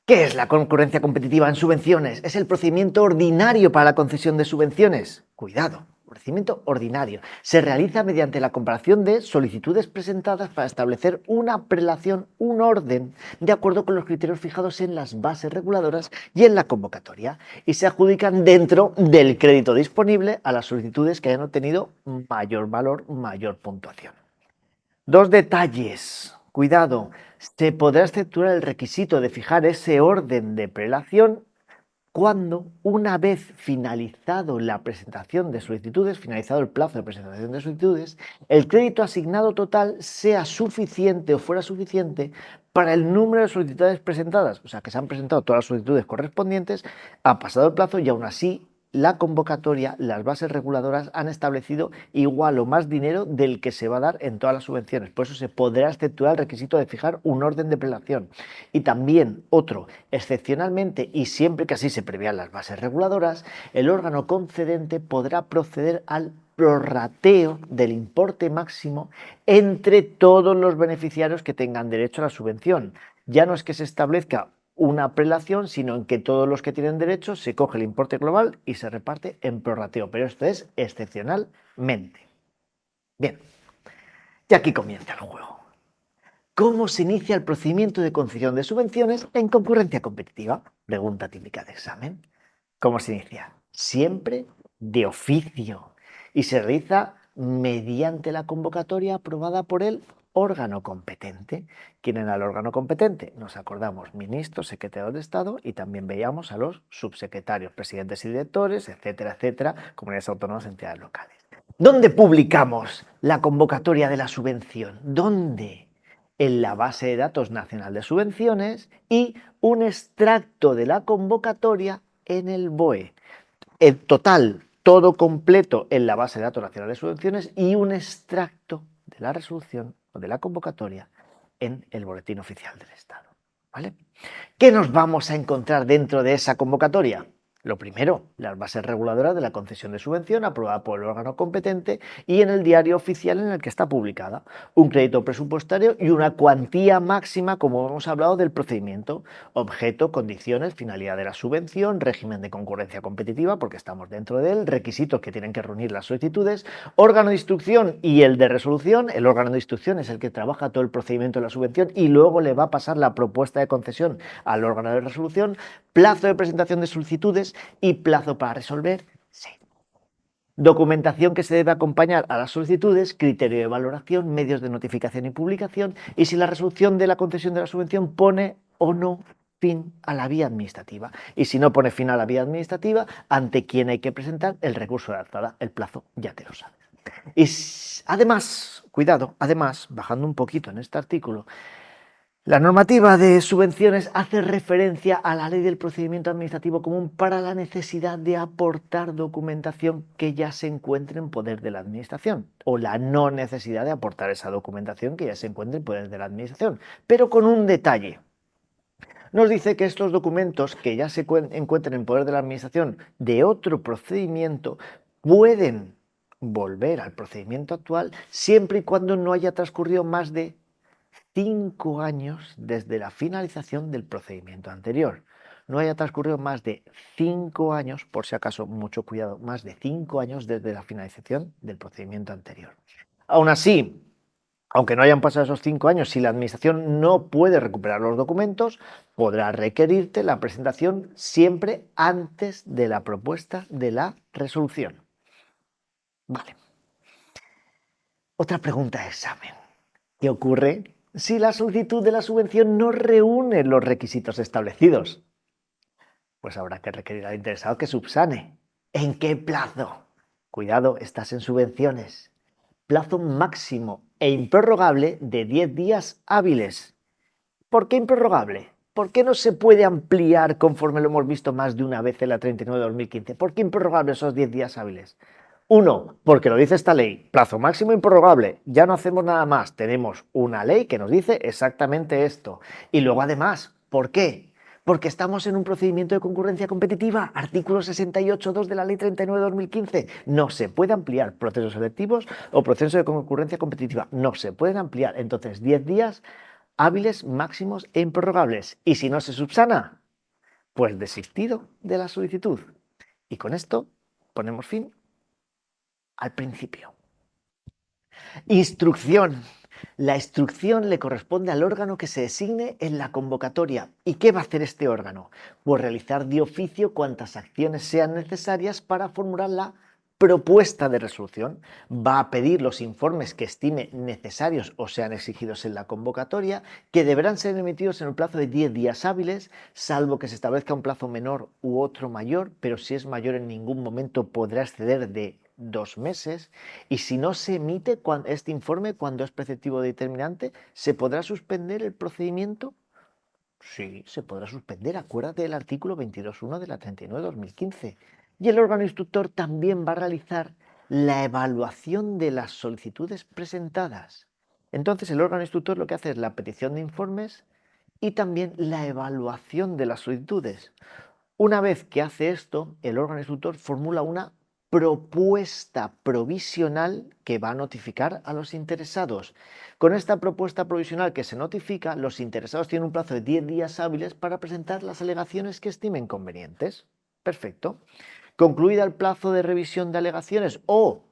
¿Qué es la concurrencia competitiva en subvenciones? Es el procedimiento ordinario para la concesión de subvenciones. Cuidado, procedimiento ordinario. Se realiza mediante la comparación de solicitudes presentadas para establecer una prelación, un orden, de acuerdo con los criterios fijados en las bases reguladoras y en la convocatoria, y se adjudican dentro del crédito disponible a las solicitudes que hayan obtenido mayor valor, mayor puntuación. Dos detalles. Cuidado, se podrá exceptuar el requisito de fijar ese orden de prelación cuando, una vez finalizado la presentación de solicitudes, finalizado el plazo de presentación de solicitudes, el crédito asignado total sea suficiente o fuera suficiente para el número de solicitudes presentadas. O sea, que se han presentado todas las solicitudes correspondientes, ha pasado el plazo y aún así la convocatoria, las bases reguladoras han establecido igual o más dinero del que se va a dar en todas las subvenciones. Por eso se podrá exceptuar el requisito de fijar un orden de prelación. Y también otro, excepcionalmente y siempre que así se prevean las bases reguladoras, el órgano concedente podrá proceder al prorrateo del importe máximo entre todos los beneficiarios que tengan derecho a la subvención. Ya no es que se establezca una prelación, sino en que todos los que tienen derecho se coge el importe global y se reparte en prorrateo, pero esto es excepcionalmente. Bien, y aquí comienza el juego. ¿Cómo se inicia el procedimiento de concesión de subvenciones en concurrencia competitiva? Pregunta típica de examen. ¿Cómo se inicia? Siempre de oficio y se realiza mediante la convocatoria aprobada por el órgano competente. ¿Quién era el órgano competente? Nos acordamos, ministros, secretarios de Estado y también veíamos a los subsecretarios, presidentes y directores, etcétera, etcétera, comunidades autónomas, entidades locales. ¿Dónde publicamos la convocatoria de la subvención? ¿Dónde? En la base de datos nacional de subvenciones y un extracto de la convocatoria en el BOE. En total, todo completo en la base de datos nacional de subvenciones y un extracto de la resolución o de la convocatoria en el Boletín Oficial del Estado. ¿Vale? ¿Qué nos vamos a encontrar dentro de esa convocatoria? Lo primero, las bases reguladoras de la concesión de subvención aprobada por el órgano competente y en el diario oficial en el que está publicada. Un crédito presupuestario y una cuantía máxima, como hemos hablado, del procedimiento. Objeto, condiciones, finalidad de la subvención, régimen de concurrencia competitiva, porque estamos dentro de él, requisitos que tienen que reunir las solicitudes, órgano de instrucción y el de resolución. El órgano de instrucción es el que trabaja todo el procedimiento de la subvención y luego le va a pasar la propuesta de concesión al órgano de resolución, plazo de presentación de solicitudes y plazo para resolver, sí. Documentación que se debe acompañar a las solicitudes, criterio de valoración, medios de notificación y publicación y si la resolución de la concesión de la subvención pone o no fin a la vía administrativa. Y si no pone fin a la vía administrativa, ante quién hay que presentar el recurso de alzada. El plazo ya te lo sabes. Y además, cuidado, además, bajando un poquito en este artículo, la normativa de subvenciones hace referencia a la ley del procedimiento administrativo común para la necesidad de aportar documentación que ya se encuentre en poder de la administración o la no necesidad de aportar esa documentación que ya se encuentre en poder de la administración, pero con un detalle. Nos dice que estos documentos que ya se encuentren en poder de la administración de otro procedimiento pueden volver al procedimiento actual siempre y cuando no haya transcurrido más de 5 años desde la finalización del procedimiento anterior. No haya transcurrido más de 5 años, por si acaso, mucho cuidado, más de 5 años desde la finalización del procedimiento anterior. Aún así, aunque no hayan pasado esos 5 años, si la administración no puede recuperar los documentos, podrá requerirte la presentación siempre antes de la propuesta de la resolución. Vale. Otra pregunta de examen. ¿Qué ocurre si la solicitud de la subvención no reúne los requisitos establecidos? Pues habrá que requerir al interesado que subsane. ¿En qué plazo? Cuidado, estás en subvenciones. Plazo máximo e improrrogable de 10 días hábiles. ¿Por qué improrrogable? ¿Por qué no se puede ampliar conforme lo hemos visto más de una vez en la 39 de 2015? ¿Por qué improrrogable esos 10 días hábiles? Uno, porque lo dice esta ley, plazo máximo improrrogable, ya no hacemos nada más, tenemos una ley que nos dice exactamente esto. Y luego además, ¿por qué? Porque estamos en un procedimiento de concurrencia competitiva, artículo 68.2 de la ley 39/2015. No se puede ampliar procesos selectivos o procesos de concurrencia competitiva, no se pueden ampliar. Entonces, 10 días hábiles máximos e improrrogables. Y si no se subsana, pues desistido de la solicitud. Y con esto ponemos fin al principio. Instrucción. La instrucción le corresponde al órgano que se designe en la convocatoria. ¿Y qué va a hacer este órgano? Pues realizar de oficio cuantas acciones sean necesarias para formular la propuesta de resolución. Va a pedir los informes que estime necesarios o sean exigidos en la convocatoria, que deberán ser emitidos en un plazo de 10 días hábiles, salvo que se establezca un plazo menor u otro mayor, pero si es mayor en ningún momento podrá exceder de 2 meses. Y si no se emite este informe cuando es preceptivo determinante, ¿se podrá suspender el procedimiento? Sí, se podrá suspender. Acuérdate del artículo 22.1 de la 39/2015. Y el órgano instructor también va a realizar la evaluación de las solicitudes presentadas. Entonces, el órgano instructor lo que hace es la petición de informes y también la evaluación de las solicitudes. Una vez que hace esto, el órgano instructor formula una propuesta provisional que va a notificar a los interesados. Con esta propuesta provisional que se notifica, los interesados tienen un plazo de 10 días hábiles para presentar las alegaciones que estimen convenientes. Perfecto. Concluida el plazo de revisión de alegaciones o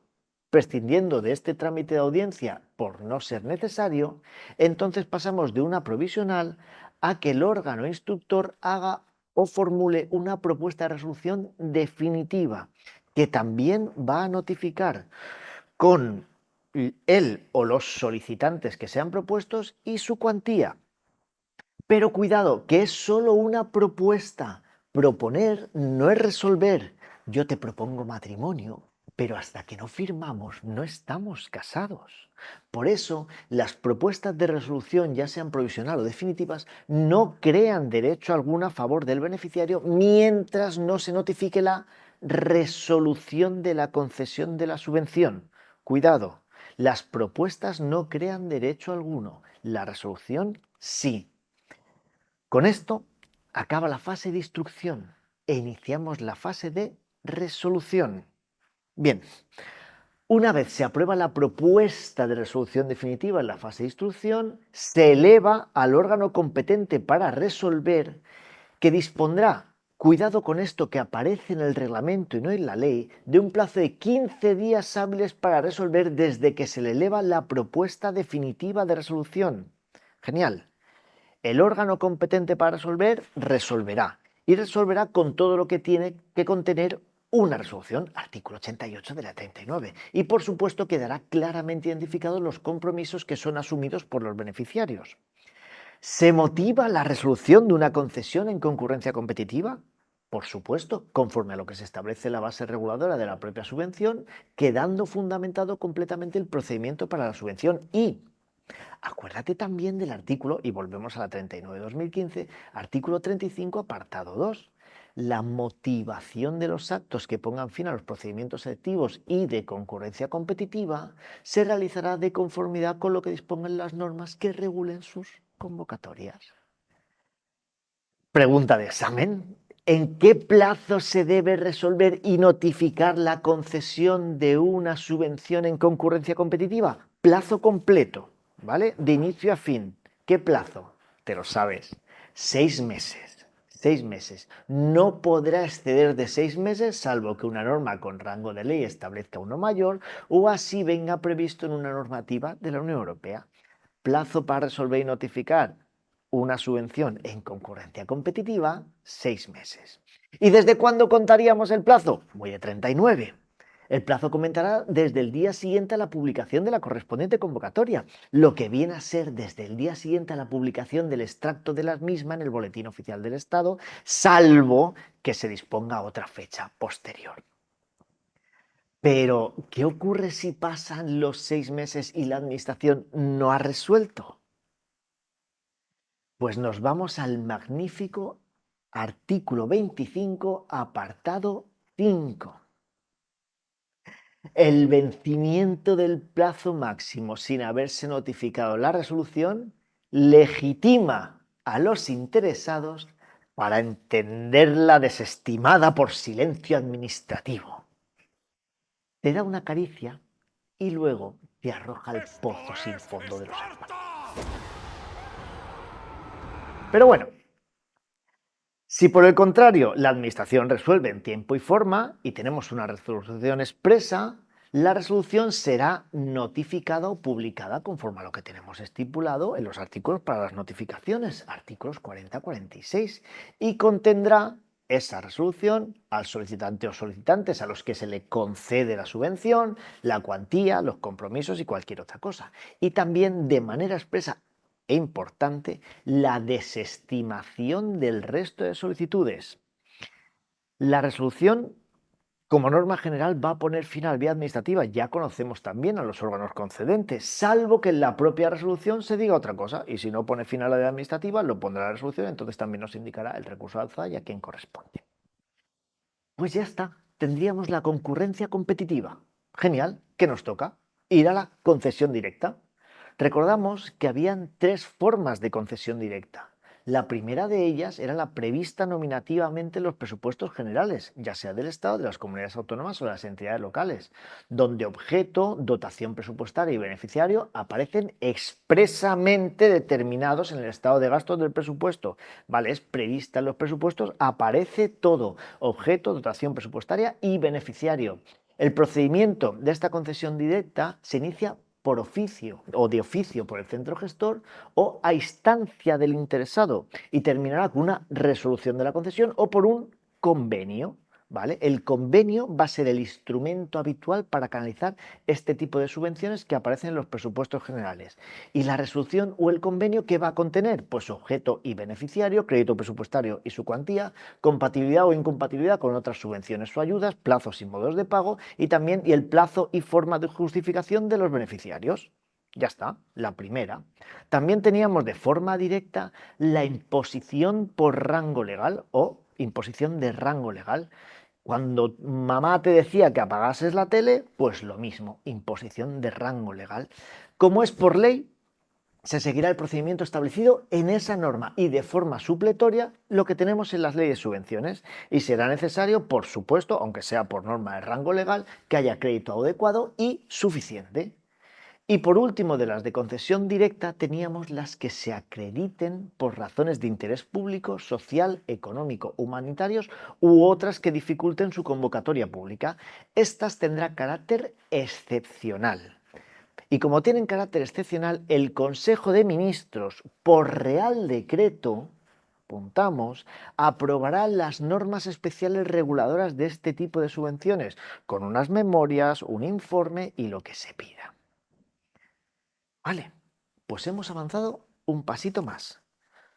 prescindiendo de este trámite de audiencia por no ser necesario, entonces pasamos de una provisional a que el órgano instructor haga o formule una propuesta de resolución definitiva que también va a notificar con él o los solicitantes que sean propuestos y su cuantía. Pero cuidado, que es solo una propuesta. Proponer no es resolver. Yo te propongo matrimonio, pero hasta que no firmamos no estamos casados. Por eso, las propuestas de resolución, ya sean provisional o definitivas, no crean derecho alguno a favor del beneficiario mientras no se notifique la resolución de la concesión de la subvención. Cuidado, las propuestas no crean derecho alguno, la resolución sí. Con esto acaba la fase de instrucción e iniciamos la fase de resolución. Bien, una vez se aprueba la propuesta de resolución definitiva en la fase de instrucción, se eleva al órgano competente para resolver, que dispondrá, cuidado con esto que aparece en el reglamento y no en la ley, de un plazo de 15 días hábiles para resolver desde que se le eleva la propuesta definitiva de resolución. Genial. El órgano competente para resolver resolverá y resolverá con todo lo que tiene que contener una resolución, artículo 88 de la 39. Y por supuesto quedará claramente identificados los compromisos que son asumidos por los beneficiarios. ¿Se motiva la resolución de una concesión en concurrencia competitiva? Por supuesto, conforme a lo que se establece en la base reguladora de la propia subvención, quedando fundamentado completamente el procedimiento para la subvención y acuérdate también del artículo, y volvemos a la 39/2015, artículo 35, apartado 2. La motivación de los actos que pongan fin a los procedimientos selectivos y de concurrencia competitiva se realizará de conformidad con lo que dispongan las normas que regulen sus convocatorias. Pregunta de examen. ¿En qué plazo se debe resolver y notificar la concesión de una subvención en concurrencia competitiva? Plazo completo, ¿vale? De inicio a fin. ¿Qué plazo? Te lo sabes. 6 meses. 6 meses. No podrá exceder de 6 meses salvo que una norma con rango de ley establezca uno mayor o así venga previsto en una normativa de la Unión Europea. Plazo para resolver y notificar una subvención en concurrencia competitiva, 6 meses. ¿Y desde cuándo contaríamos el plazo? Muy de 39. El plazo comenzará desde el día siguiente a la publicación de la correspondiente convocatoria, lo que viene a ser desde el día siguiente a la publicación del extracto de la misma en el Boletín Oficial del Estado, salvo que se disponga otra fecha posterior. Pero, ¿qué ocurre si pasan los 6 meses y la Administración no ha resuelto? Pues nos vamos al magnífico artículo 25, apartado 5. El vencimiento del plazo máximo sin haberse notificado la resolución legitima a los interesados para entenderla desestimada por silencio administrativo. Te da una caricia y luego te arroja al pozo sin fondo de los hermanos. Pero bueno, si por el contrario la administración resuelve en tiempo y forma y tenemos una resolución expresa, la resolución será notificada o publicada conforme a lo que tenemos estipulado en los artículos para las notificaciones, artículos 40-46, y contendrá esa resolución al solicitante o solicitantes a los que se le concede la subvención, la cuantía, los compromisos y cualquier otra cosa. Y también de manera expresa e importante, la desestimación del resto de solicitudes. La resolución, como norma general, va a poner fin a la vía administrativa. Ya conocemos también a los órganos concedentes, salvo que en la propia resolución se diga otra cosa. Y si no pone fin a la vía administrativa, lo pondrá la resolución, entonces también nos indicará el recurso de alzada y a quién corresponde. Pues ya está, tendríamos la concurrencia competitiva. Genial, ¿qué nos toca? Ir a la concesión directa. Recordamos que habían tres formas de concesión directa. La primera de ellas era la prevista nominativamente en los presupuestos generales, ya sea del Estado, de las comunidades autónomas o de las entidades locales, donde objeto, dotación presupuestaria y beneficiario aparecen expresamente determinados en el estado de gastos del presupuesto. Vale, es prevista en los presupuestos, aparece todo, objeto, dotación presupuestaria y beneficiario. El procedimiento de esta concesión directa se inicia por oficio o de oficio por el centro gestor o a instancia del interesado y terminará con una resolución de la concesión o por un convenio. ¿Vale? El convenio va a ser el instrumento habitual para canalizar este tipo de subvenciones que aparecen en los presupuestos generales. ¿Y la resolución o el convenio qué va a contener? Pues objeto y beneficiario, crédito presupuestario y su cuantía, compatibilidad o incompatibilidad con otras subvenciones o ayudas, plazos y modos de pago y también el plazo y forma de justificación de los beneficiarios. Ya está, la primera. También teníamos de forma directa la imposición por rango legal o imposición de rango legal. Cuando mamá te decía que apagases la tele, pues lo mismo, imposición de rango legal. Como es por ley, se seguirá el procedimiento establecido en esa norma y de forma supletoria lo que tenemos en las leyes de subvenciones. Y será necesario, por supuesto, aunque sea por norma de rango legal, que haya crédito adecuado y suficiente. Y por último, de las de concesión directa, teníamos las que se acrediten por razones de interés público, social, económico, humanitarios u otras que dificulten su convocatoria pública. Estas tendrán carácter excepcional. Y como tienen carácter excepcional, el Consejo de Ministros, por Real Decreto, apuntamos, aprobará las normas especiales reguladoras de este tipo de subvenciones, con unas memorias, un informe y lo que se pida. Vale, pues hemos avanzado un pasito más.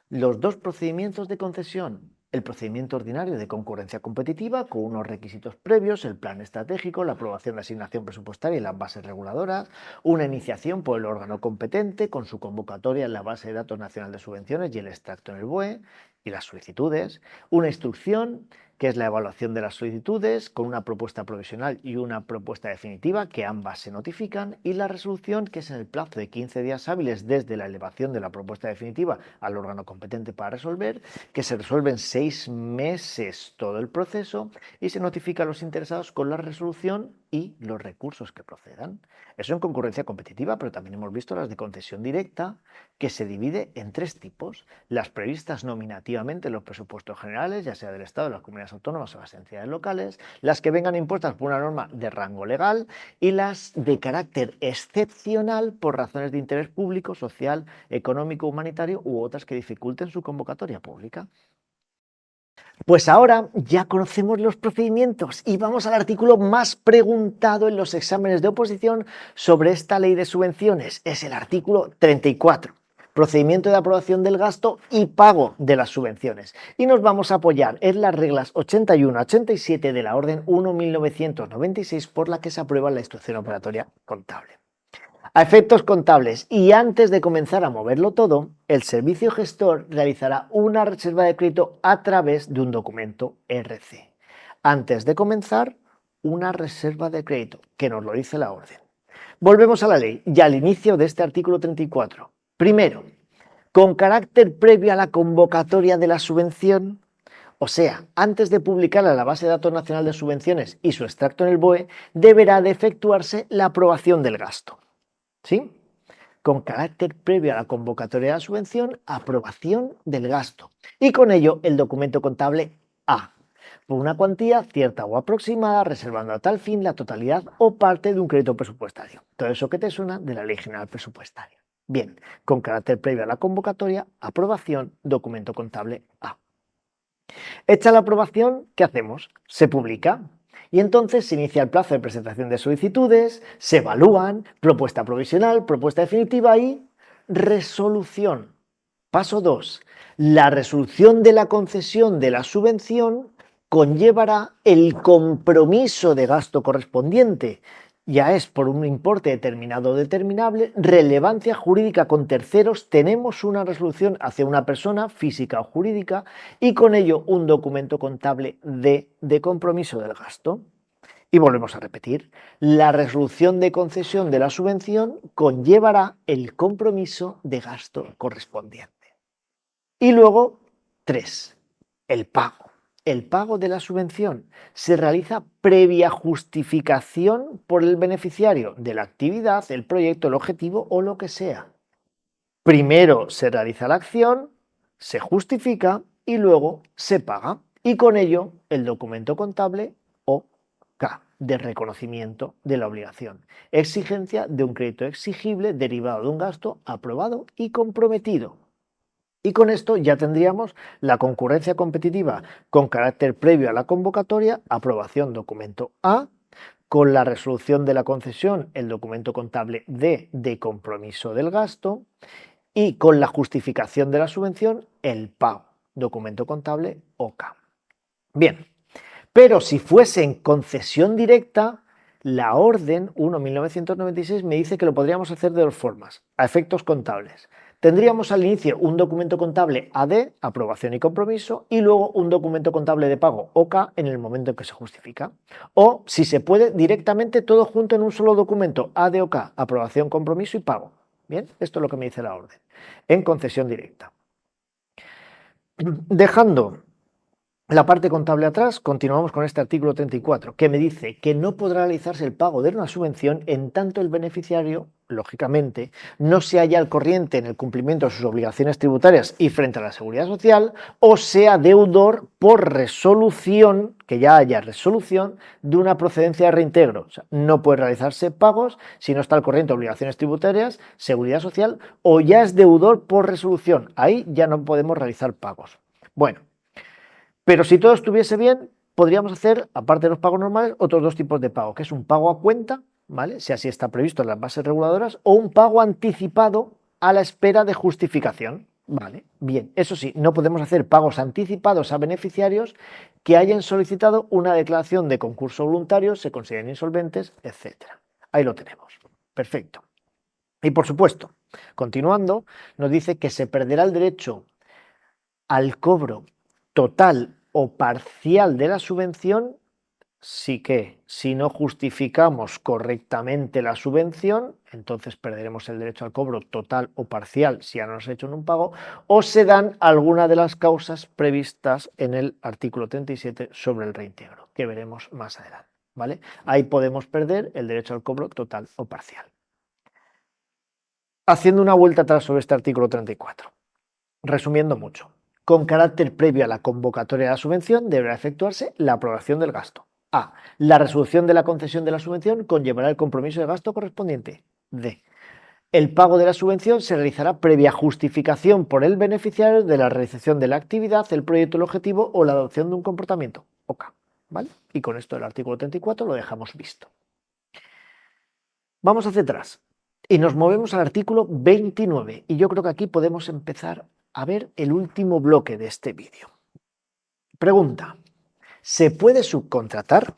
Los dos procedimientos de concesión, el procedimiento ordinario de concurrencia competitiva con unos requisitos previos, el plan estratégico, la aprobación de asignación presupuestaria y las bases reguladoras, una iniciación por el órgano competente con su convocatoria en la base de datos nacional de subvenciones y el extracto en el BOE y las solicitudes, una instrucción que es la evaluación de las solicitudes con una propuesta provisional y una propuesta definitiva que ambas se notifican y la resolución que es en el plazo de 15 días hábiles desde la elevación de la propuesta definitiva al órgano competente para resolver, que se resuelve en 6 meses todo el proceso y se notifica a los interesados con la resolución y los recursos que procedan. Eso en concurrencia competitiva, pero también hemos visto las de concesión directa, que se divide en tres tipos: las previstas nominativamente en los presupuestos generales, ya sea del Estado, de las comunidades autónomas o las entidades locales, las que vengan impuestas por una norma de rango legal y las de carácter excepcional por razones de interés público, social, económico, humanitario u otras que dificulten su convocatoria pública. Pues ahora ya conocemos los procedimientos y vamos al artículo más preguntado en los exámenes de oposición sobre esta ley de subvenciones. Es el artículo 34. Procedimiento de aprobación del gasto y pago de las subvenciones. Y nos vamos a apoyar en las reglas 81 a 87 de la Orden 1-1996 por la que se aprueba la instrucción operatoria contable. A efectos contables y antes de comenzar a moverlo todo, el servicio gestor realizará una reserva de crédito a través de un documento RC. Antes de comenzar, una reserva de crédito, que nos lo dice la orden. Volvemos a la ley y al inicio de este artículo 34. Primero, con carácter previo a la convocatoria de la subvención, o sea, antes de publicarla en la Base de Datos Nacional de Subvenciones y su extracto en el BOE, deberá de efectuarse la aprobación del gasto. ¿Sí? Con carácter previo a la convocatoria de la subvención, aprobación del gasto. Y con ello el documento contable A, por una cuantía cierta o aproximada, reservando a tal fin la totalidad o parte de un crédito presupuestario. Todo eso que te suena de la Ley General Presupuestaria. Bien, con carácter previo a la convocatoria, aprobación, documento contable A. Hecha la aprobación, ¿qué hacemos? Se publica. Y entonces se inicia el plazo de presentación de solicitudes, se evalúan, propuesta provisional, propuesta definitiva y resolución. Paso 2. La resolución de la concesión de la subvención conllevará el compromiso de gasto correspondiente. Ya es por un importe determinado o determinable, relevancia jurídica con terceros, tenemos una resolución hacia una persona física o jurídica y con ello un documento contable de compromiso del gasto. Y volvemos a repetir, la resolución de concesión de la subvención conllevará el compromiso de gasto correspondiente. Y luego, 3, el pago. El pago de la subvención se realiza previa justificación por el beneficiario de la actividad, el proyecto, el objetivo o lo que sea. Primero se realiza la acción, se justifica y luego se paga. Y con ello el documento contable OK de reconocimiento de la obligación. Exigencia de un crédito exigible derivado de un gasto aprobado y comprometido. Y con esto ya tendríamos la concurrencia competitiva con carácter previo a la convocatoria, aprobación documento A, con la resolución de la concesión, el documento contable D de compromiso del gasto, y con la justificación de la subvención, el pago, documento contable OK. Bien, pero si fuese en concesión directa, la orden 1/1996 me dice que lo podríamos hacer de dos formas, a efectos contables. Tendríamos al inicio un documento contable AD, aprobación y compromiso, y luego un documento contable de pago OK en el momento en que se justifica. O, si se puede, directamente todo junto en un solo documento, AD OK, aprobación, compromiso y pago. Bien, esto es lo que me dice la orden, en concesión directa. Dejando la parte contable atrás, continuamos con este artículo 34, que me dice que no podrá realizarse el pago de una subvención en tanto el beneficiario, lógicamente, no se halla al corriente en el cumplimiento de sus obligaciones tributarias y frente a la seguridad social, o sea deudor por resolución, que ya haya resolución, de una procedencia de reintegro. O sea, no puede realizarse pagos si no está al corriente de obligaciones tributarias, seguridad social, o ya es deudor por resolución. Ahí ya no podemos realizar pagos. Bueno. Pero si todo estuviese bien, podríamos hacer, aparte de los pagos normales, otros dos tipos de pago, que es un pago a cuenta, ¿vale? Si así está previsto en las bases reguladoras, o un pago anticipado a la espera de justificación. Vale, bien, eso sí, no podemos hacer pagos anticipados a beneficiarios que hayan solicitado una declaración de concurso voluntario, se consideren insolventes, etc. Ahí lo tenemos. Perfecto. Y por supuesto, continuando, nos dice que se perderá el derecho al cobro total o parcial de la subvención si no justificamos correctamente la subvención, entonces perderemos el derecho al cobro total o parcial si ya no nos ha hecho un pago, o se dan alguna de las causas previstas en el artículo 37 sobre el reintegro, que veremos más adelante, ¿vale? Ahí podemos perder el derecho al cobro total o parcial. Haciendo una vuelta atrás sobre este artículo 34, resumiendo mucho. Con carácter previo a la convocatoria de la subvención deberá efectuarse la aprobación del gasto. A. La resolución de la concesión de la subvención conllevará el compromiso de gasto correspondiente. D. El pago de la subvención se realizará previa justificación por el beneficiario de la realización de la actividad, el proyecto, el objetivo o la adopción de un comportamiento. OK. ¿Vale? Y con esto el artículo 34 lo dejamos visto. Vamos hacia atrás y nos movemos al artículo 29 y yo creo que aquí podemos empezar a ver el último bloque de este vídeo. Pregunta, ¿se puede subcontratar?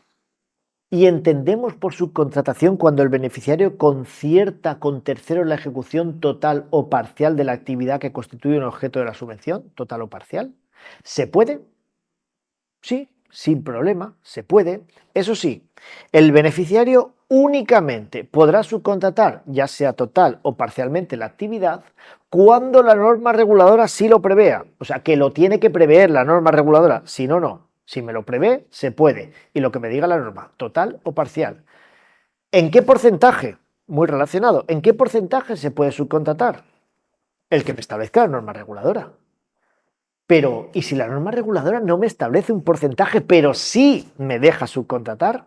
¿Y entendemos por subcontratación cuando el beneficiario concierta con terceros la ejecución total o parcial de la actividad que constituye un objeto de la subvención, total o parcial? ¿Se puede? Sí, sin problema, se puede. Eso sí, el beneficiario únicamente podrá subcontratar, ya sea total o parcialmente, la actividad cuando la norma reguladora sí lo prevea. O sea, que lo tiene que prever la norma reguladora, si no, no. Si me lo prevé, se puede. Y lo que me diga la norma, total o parcial. ¿En qué porcentaje? Muy relacionado. ¿En qué porcentaje se puede subcontratar? El que me establezca la norma reguladora. Pero, ¿y si la norma reguladora no me establece un porcentaje, pero sí me deja subcontratar?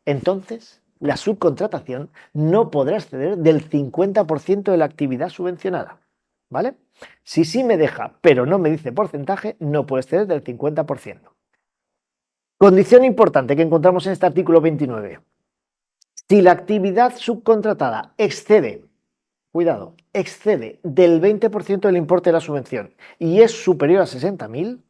Entonces, la subcontratación no podrá exceder del 50% de la actividad subvencionada. ¿Vale? Si sí me deja, pero no me dice porcentaje, no puede exceder del 50%. Condición importante que encontramos en este artículo 29. Si la actividad subcontratada excede, cuidado, excede del 20% del importe de la subvención y es superior a 60.000,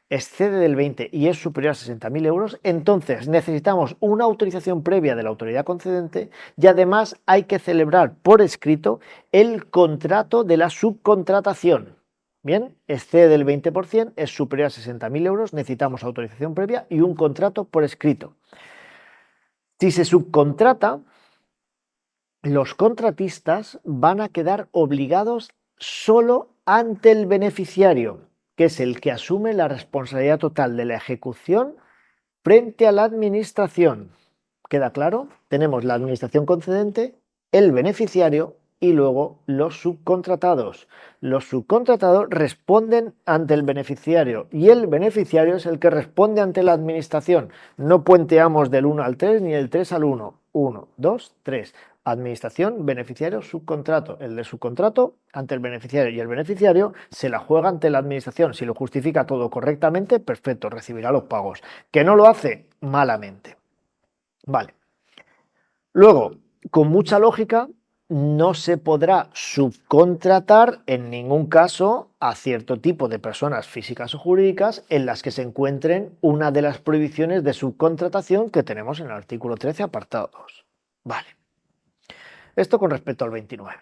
excede del 20 y es superior a 60.000 euros, entonces necesitamos una autorización previa de la autoridad concedente y además hay que celebrar por escrito el contrato de la subcontratación. Bien, excede del 20%, es superior a 60.000 euros, necesitamos autorización previa y un contrato por escrito. Si se subcontrata, los contratistas van a quedar obligados solo ante el beneficiario, que es el que asume la responsabilidad total de la ejecución frente a la administración. ¿Queda claro? Tenemos la administración concedente, el beneficiario y luego los subcontratados. Los subcontratados responden ante el beneficiario y el beneficiario es el que responde ante la administración. No puenteamos del 1 al 3 ni del 3 al 1. 1, 2, 3. Administración, beneficiario, subcontrato. El de subcontrato ante el beneficiario y el beneficiario se la juega ante la administración. Si lo justifica todo correctamente, perfecto, recibirá los pagos. Que no lo hace, malamente. Vale. Luego, con mucha lógica, no se podrá subcontratar en ningún caso a cierto tipo de personas físicas o jurídicas en las que se encuentren una de las prohibiciones de subcontratación que tenemos en el artículo 13, apartado 2. Vale. Esto con respecto al 29.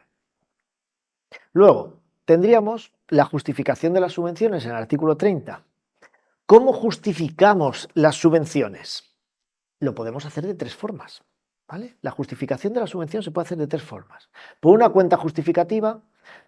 Luego, tendríamos la justificación de las subvenciones en el artículo 30. ¿Cómo justificamos las subvenciones? Lo podemos hacer de tres formas. ¿Vale? La justificación de la subvención se puede hacer de tres formas. Por una cuenta justificativa,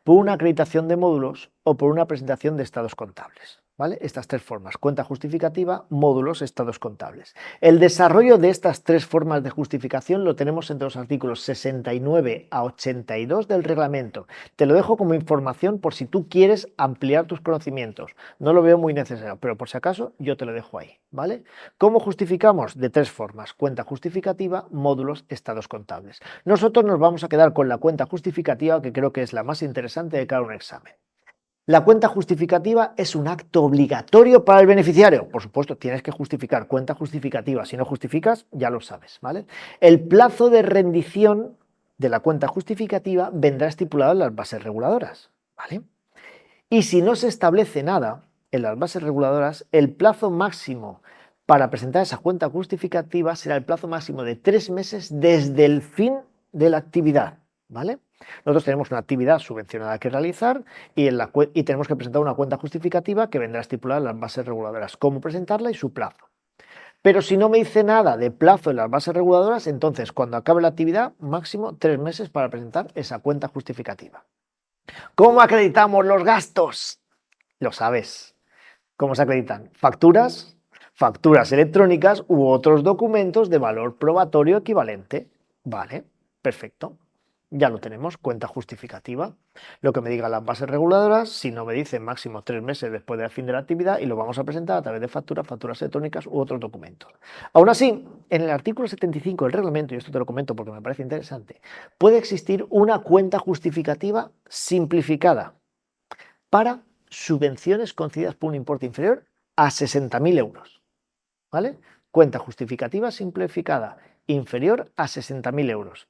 por una acreditación de módulos o por una presentación de estados contables. ¿Vale? Estas tres formas, cuenta justificativa, módulos, estados contables. El desarrollo de estas tres formas de justificación lo tenemos entre los artículos 69 a 82 del reglamento. Te lo dejo como información por si tú quieres ampliar tus conocimientos. No lo veo muy necesario, pero por si acaso yo te lo dejo ahí. ¿Vale? ¿Cómo justificamos? De tres formas, cuenta justificativa, módulos, estados contables. Nosotros nos vamos a quedar con la cuenta justificativa, que creo que es la más interesante de cara a un examen. La cuenta justificativa es un acto obligatorio para el beneficiario. Por supuesto, tienes que justificar cuenta justificativa. Si no justificas, ya lo sabes, ¿vale? El plazo de rendición de la cuenta justificativa vendrá estipulado en las bases reguladoras, ¿vale? Y si no se establece nada en las bases reguladoras, el plazo máximo para presentar esa cuenta justificativa será el plazo máximo de 3 meses desde el fin de la actividad, ¿vale? Nosotros tenemos una actividad subvencionada que realizar y tenemos que presentar una cuenta justificativa que vendrá estipulada en las bases reguladoras, cómo presentarla y su plazo. Pero si no me dice nada de plazo en las bases reguladoras, entonces cuando acabe la actividad, máximo 3 meses para presentar esa cuenta justificativa. ¿Cómo acreditamos los gastos? Lo sabes. ¿Cómo se acreditan? Facturas, facturas electrónicas u otros documentos de valor probatorio equivalente. Vale, perfecto. Ya lo tenemos, cuenta justificativa. Lo que me digan las bases reguladoras, si no me dicen máximo 3 meses después del fin de la actividad, y lo vamos a presentar a través de facturas, facturas electrónicas u otros documentos. Aún así, en el artículo 75 del reglamento, y esto te lo comento porque me parece interesante, puede existir una cuenta justificativa simplificada para subvenciones concedidas por un importe inferior a 60.000 euros. ¿Vale? Cuenta justificativa simplificada inferior a 60.000 euros.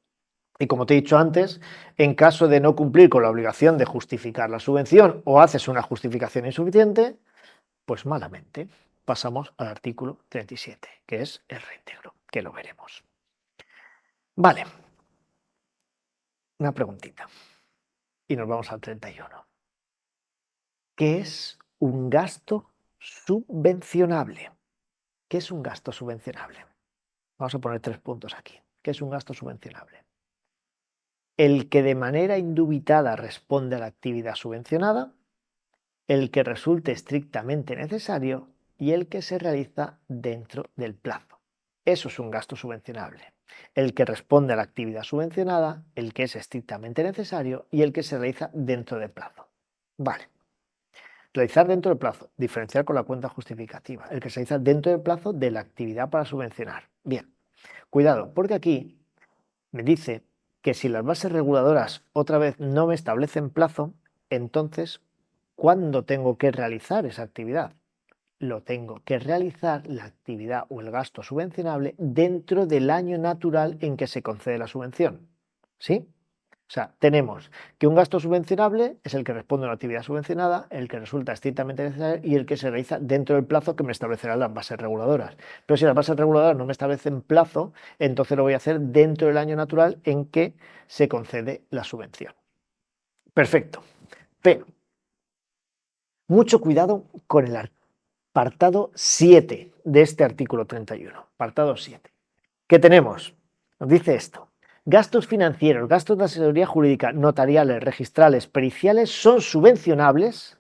Y como te he dicho antes, en caso de no cumplir con la obligación de justificar la subvención o haces una justificación insuficiente, pues malamente pasamos al artículo 37, que es el reintegro, que lo veremos. Vale, una preguntita. Y nos vamos al 31. ¿Qué es un gasto subvencionable? ¿Qué es un gasto subvencionable? Vamos a poner 3 puntos aquí. ¿Qué es un gasto subvencionable? El que de manera indubitada responde a la actividad subvencionada, el que resulte estrictamente necesario y el que se realiza dentro del plazo. Eso es un gasto subvencionable. El que responde a la actividad subvencionada, el que es estrictamente necesario y el que se realiza dentro del plazo. Vale. Realizar dentro del plazo, diferenciar con la cuenta justificativa, el que se realiza dentro del plazo de la actividad para subvencionar. Bien, cuidado, porque aquí me dice que si las bases reguladoras otra vez no me establecen plazo, entonces, ¿cuándo tengo que realizar esa actividad? Lo tengo que realizar la actividad o el gasto subvencionable dentro del año natural en que se concede la subvención. ¿Sí? O sea, tenemos que un gasto subvencionable es el que responde a una actividad subvencionada, el que resulta estrictamente necesario y el que se realiza dentro del plazo que me establecerán las bases reguladoras. Pero si las bases reguladoras no me establecen plazo, entonces lo voy a hacer dentro del año natural en que se concede la subvención. Perfecto. Pero mucho cuidado con el apartado 7 de este artículo 31. Apartado 7. ¿Qué tenemos? Nos dice esto. Gastos financieros, gastos de asesoría jurídica, notariales, registrales, periciales son subvencionables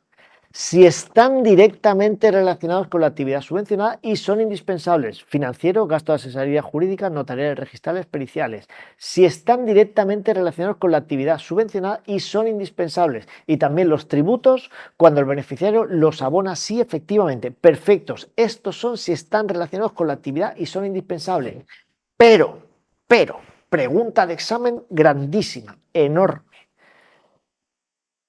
si están directamente relacionados con la actividad subvencionada y son indispensables. Financiero, gastos de asesoría jurídica, notariales, registrales, periciales. Si están directamente relacionados con la actividad subvencionada y son indispensables. Y también los tributos, cuando el beneficiario los abona, sí, efectivamente. Perfectos. Estos son si están relacionados con la actividad y son indispensables. Pero, pregunta de examen grandísima, enorme.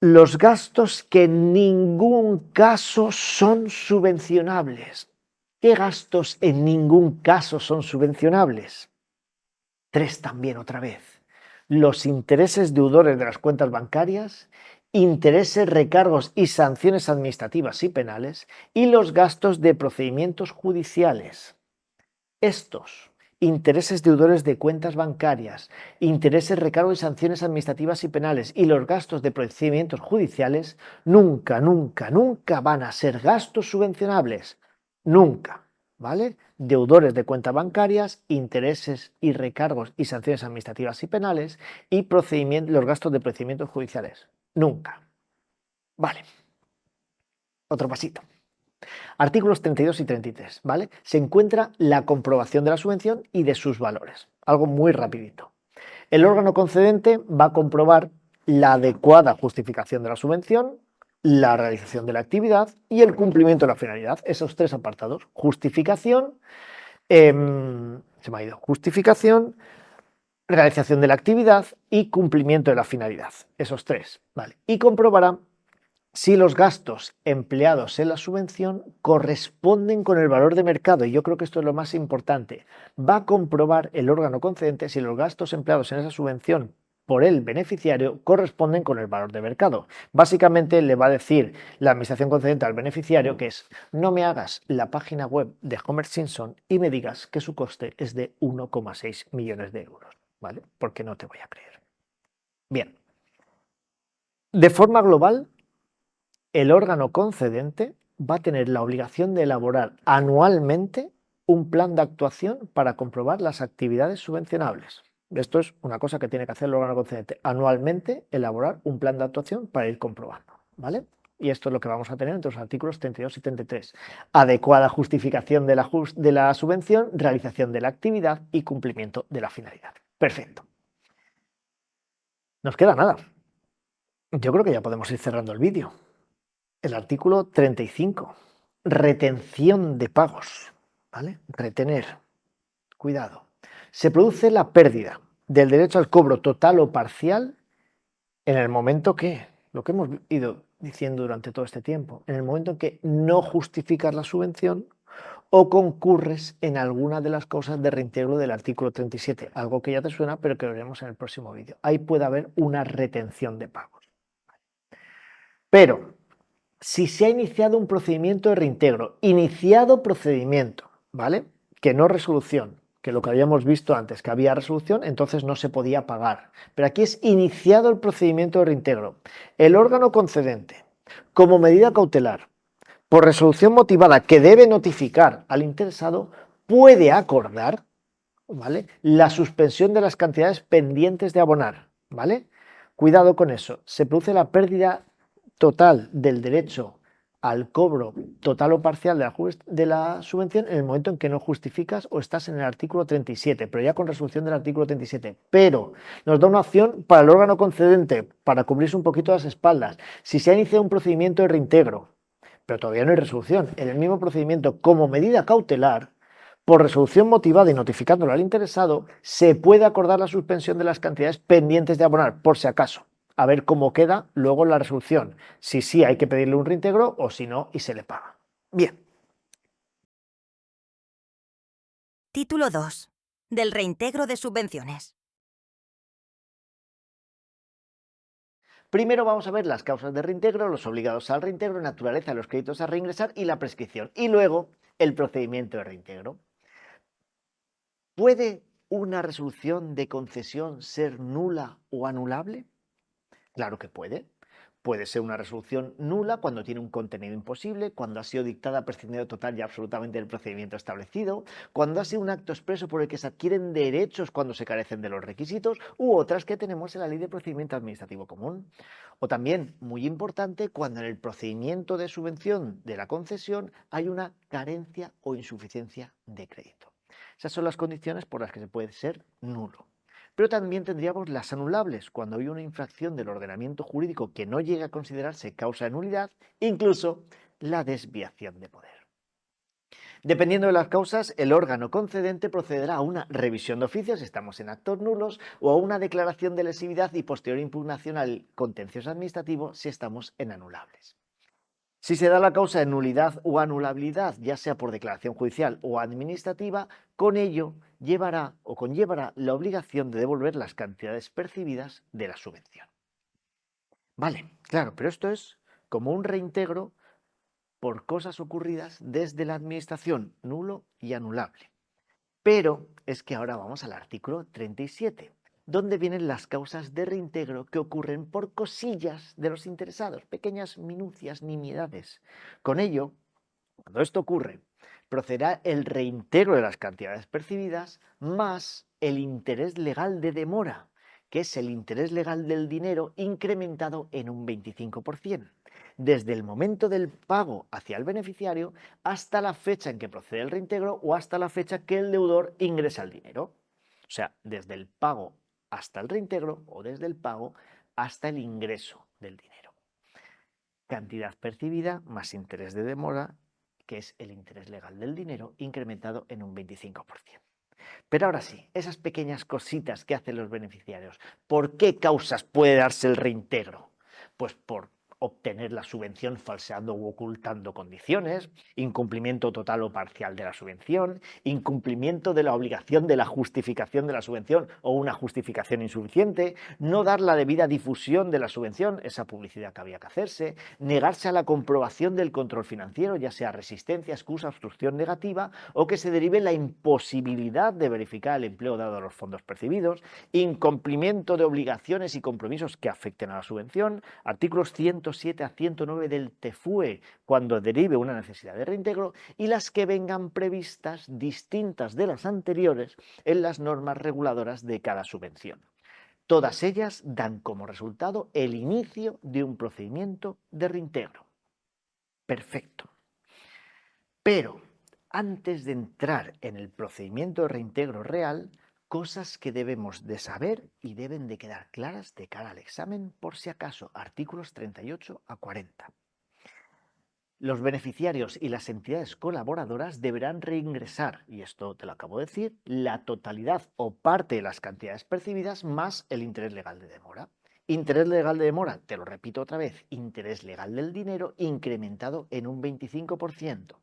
Los gastos que en ningún caso son subvencionables. ¿Qué gastos en ningún caso son subvencionables? 3 también otra vez. Los intereses deudores de las cuentas bancarias, intereses, recargos y sanciones administrativas y penales y los gastos de procedimientos judiciales. Estos intereses deudores de cuentas bancarias, intereses, recargos y sanciones administrativas y penales y los gastos de procedimientos judiciales nunca van a ser gastos subvencionables. Nunca, ¿vale? Deudores de cuentas bancarias, intereses y recargos y sanciones administrativas y penales y los gastos de procedimientos judiciales. Nunca. Vale. Otro pasito. Artículos 32 y 33, ¿vale? Se encuentra la comprobación de la subvención y de sus valores. Algo muy rapidito. El órgano concedente va a comprobar la adecuada justificación de la subvención, la realización de la actividad y el cumplimiento de la finalidad. Esos 3 apartados. Justificación, justificación, realización de la actividad y cumplimiento de la finalidad. Esos 3, ¿vale? Y comprobará si los gastos empleados en la subvención corresponden con el valor de mercado, y yo creo que esto es lo más importante, va a comprobar el órgano concedente si los gastos empleados en esa subvención por el beneficiario corresponden con el valor de mercado. Básicamente le va a decir la administración concedente al beneficiario que es: no me hagas la página web de Homer Simpson y me digas que su coste es de 1,6 millones de euros, ¿vale? Porque no te voy a creer. Bien. De forma global, el órgano concedente va a tener la obligación de elaborar anualmente un plan de actuación para comprobar las actividades subvencionables. Esto es una cosa que tiene que hacer el órgano concedente. Anualmente elaborar un plan de actuación para ir comprobando, ¿vale? Y esto es lo que vamos a tener entre los artículos 32 y 33. Adecuada justificación de la subvención, realización de la actividad y cumplimiento de la finalidad. Perfecto. Nos queda nada. Yo creo que ya podemos ir cerrando el vídeo. El artículo 35, retención de pagos, ¿vale? Retener, cuidado. Se produce la pérdida del derecho al cobro total o parcial en el momento que, lo que hemos ido diciendo durante todo este tiempo, en el momento en que no justificas la subvención o concurres en alguna de las causas de reintegro del artículo 37, algo que ya te suena pero que veremos en el próximo vídeo. Ahí puede haber una retención de pagos. Pero si se ha iniciado un procedimiento de reintegro, iniciado procedimiento, ¿vale? Que no resolución, que lo que habíamos visto antes, que había resolución, entonces no se podía pagar. Pero aquí es iniciado el procedimiento de reintegro. El órgano concedente, como medida cautelar, por resolución motivada que debe notificar al interesado, puede acordar, ¿vale?, la suspensión de las cantidades pendientes de abonar, ¿vale? Cuidado con eso. Se produce la pérdida total del derecho al cobro total o parcial de la subvención en el momento en que no justificas o estás en el artículo 37, pero ya con resolución del artículo 37. Pero nos da una opción para el órgano concedente, para cubrirse un poquito las espaldas. Si se ha iniciado un procedimiento de reintegro, pero todavía no hay resolución, en el mismo procedimiento, como medida cautelar, por resolución motivada y notificándolo al interesado, se puede acordar la suspensión de las cantidades pendientes de abonar, por si acaso. A ver cómo queda luego la resolución. Si sí hay que pedirle un reintegro o si no y se le paga. Bien. Título 2. Del reintegro de subvenciones. Primero vamos a ver las causas de reintegro, los obligados al reintegro, naturaleza de los créditos a reingresar y la prescripción. Y luego el procedimiento de reintegro. ¿Puede una resolución de concesión ser nula o anulable? Claro que puede. Puede ser una resolución nula cuando tiene un contenido imposible, cuando ha sido dictada prescindiendo total y absolutamente del procedimiento establecido, cuando ha sido un acto expreso por el que se adquieren derechos cuando se carecen de los requisitos, u otras que tenemos en la Ley de Procedimiento Administrativo Común. O también, muy importante, cuando en el procedimiento de subvención de la concesión hay una carencia o insuficiencia de crédito. Esas son las condiciones por las que se puede ser nulo. Pero también tendríamos las anulables, cuando hay una infracción del ordenamiento jurídico que no llega a considerarse causa de nulidad, incluso la desviación de poder. Dependiendo de las causas, el órgano concedente procederá a una revisión de oficio si estamos en actos nulos o a una declaración de lesividad y posterior impugnación al contencioso administrativo si estamos en anulables. Si se da la causa de nulidad o anulabilidad, ya sea por declaración judicial o administrativa, con ello llevará o conllevará la obligación de devolver las cantidades percibidas de la subvención. Vale, claro, pero esto es como un reintegro por cosas ocurridas desde la administración, nulo y anulable. Pero es que ahora vamos al artículo 37, donde vienen las causas de reintegro que ocurren por cosillas de los interesados, pequeñas minucias, nimiedades. Con ello, cuando esto ocurre, procederá el reintegro de las cantidades percibidas más el interés legal de demora, que es el interés legal del dinero incrementado en un 25%, desde el momento del pago hacia el beneficiario hasta la fecha en que procede el reintegro o hasta la fecha que el deudor ingresa el dinero. O sea, desde el pago hasta el reintegro o desde el pago hasta el ingreso del dinero. Cantidad percibida más interés de demora, que es el interés legal del dinero, incrementado en un 25%. Pero ahora sí, esas pequeñas cositas que hacen los beneficiarios, ¿por qué causas puede darse el reintegro? Pues por obtener la subvención falseando u ocultando condiciones, incumplimiento total o parcial de la subvención, incumplimiento de la obligación de la justificación de la subvención o una justificación insuficiente, no dar la debida difusión de la subvención, esa publicidad que había que hacerse, negarse a la comprobación del control financiero, ya sea resistencia, excusa, obstrucción negativa, o que se derive la imposibilidad de verificar el empleo dado a los fondos percibidos, incumplimiento de obligaciones y compromisos que afecten a la subvención, artículos 107 a 109 del TFUE cuando derive una necesidad de reintegro y las que vengan previstas distintas de las anteriores en las normas reguladoras de cada subvención. Todas ellas dan como resultado el inicio de un procedimiento de reintegro. Perfecto. Pero antes de entrar en el procedimiento de reintegro real, cosas que debemos de saber y deben de quedar claras de cara al examen por si acaso, artículos 38 a 40. Los beneficiarios y las entidades colaboradoras deberán reingresar, y esto te lo acabo de decir, la totalidad o parte de las cantidades percibidas más el interés legal de demora. Interés legal de demora, te lo repito otra vez, interés legal del dinero incrementado en un 25%.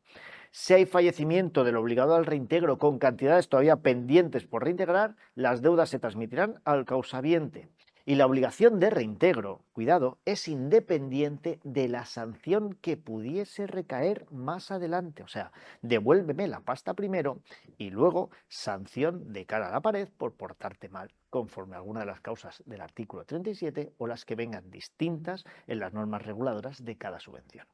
Si hay fallecimiento del obligado al reintegro con cantidades todavía pendientes por reintegrar, las deudas se transmitirán al causaviente. Y la obligación de reintegro, cuidado, es independiente de la sanción que pudiese recaer más adelante. O sea, devuélveme la pasta primero y luego sanción de cara a la pared por portarte mal, conforme a alguna de las causas del artículo 37 o las que vengan distintas en las normas reguladoras de cada subvención.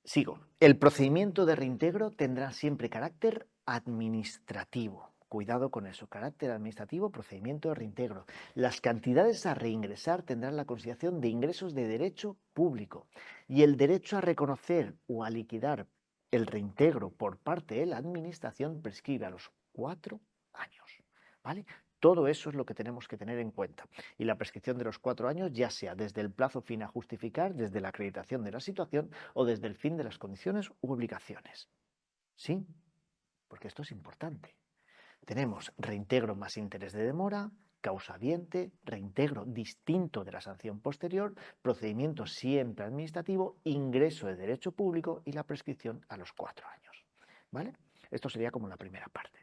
Sigo. El procedimiento de reintegro tendrá siempre carácter administrativo. Cuidado con eso, carácter administrativo, procedimiento de reintegro. Las cantidades a reingresar tendrán la consideración de ingresos de derecho público y el derecho a reconocer o a liquidar el reintegro por parte de la Administración prescribe a los 4 años. ¿Vale? Todo eso es lo que tenemos que tener en cuenta. Y la prescripción de los 4 años, ya sea desde el plazo fin a justificar, desde la acreditación de la situación o desde el fin de las condiciones u obligaciones. ¿Sí? Porque esto es importante. Tenemos reintegro más interés de demora, causa habiente, reintegro distinto de la sanción posterior, procedimiento siempre administrativo, ingreso de derecho público y la prescripción a los 4 años. ¿Vale? Esto sería como la primera parte.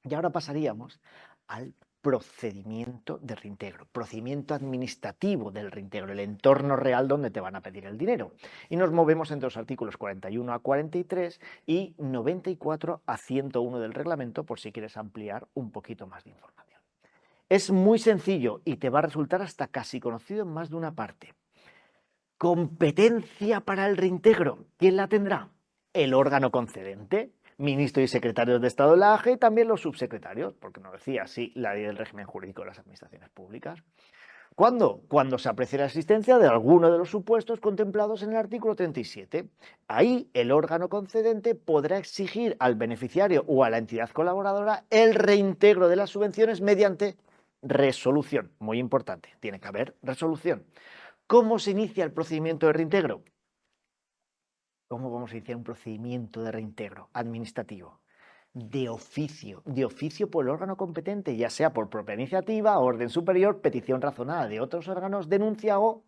Y ahora pasaríamos al procedimiento de reintegro, procedimiento administrativo del reintegro, el entorno real donde te van a pedir el dinero. Y nos movemos entre los artículos 41 a 43 y 94 a 101 del reglamento por si quieres ampliar un poquito más de información. Es muy sencillo y te va a resultar hasta casi conocido en más de una parte. Competencia para el reintegro. ¿Quién la tendrá? El órgano concedente, ministro y secretarios de Estado de la AGE y también los subsecretarios, porque nos decía así la ley del régimen jurídico de las administraciones públicas. ¿Cuándo? Cuando se aprecie la existencia de alguno de los supuestos contemplados en el artículo 37. Ahí el órgano concedente podrá exigir al beneficiario o a la entidad colaboradora el reintegro de las subvenciones mediante resolución. Muy importante, tiene que haber resolución. ¿Cómo se inicia el procedimiento de reintegro? ¿Cómo vamos a iniciar un procedimiento de reintegro administrativo? De oficio por el órgano competente, ya sea por propia iniciativa, orden superior, petición razonada de otros órganos, denuncia o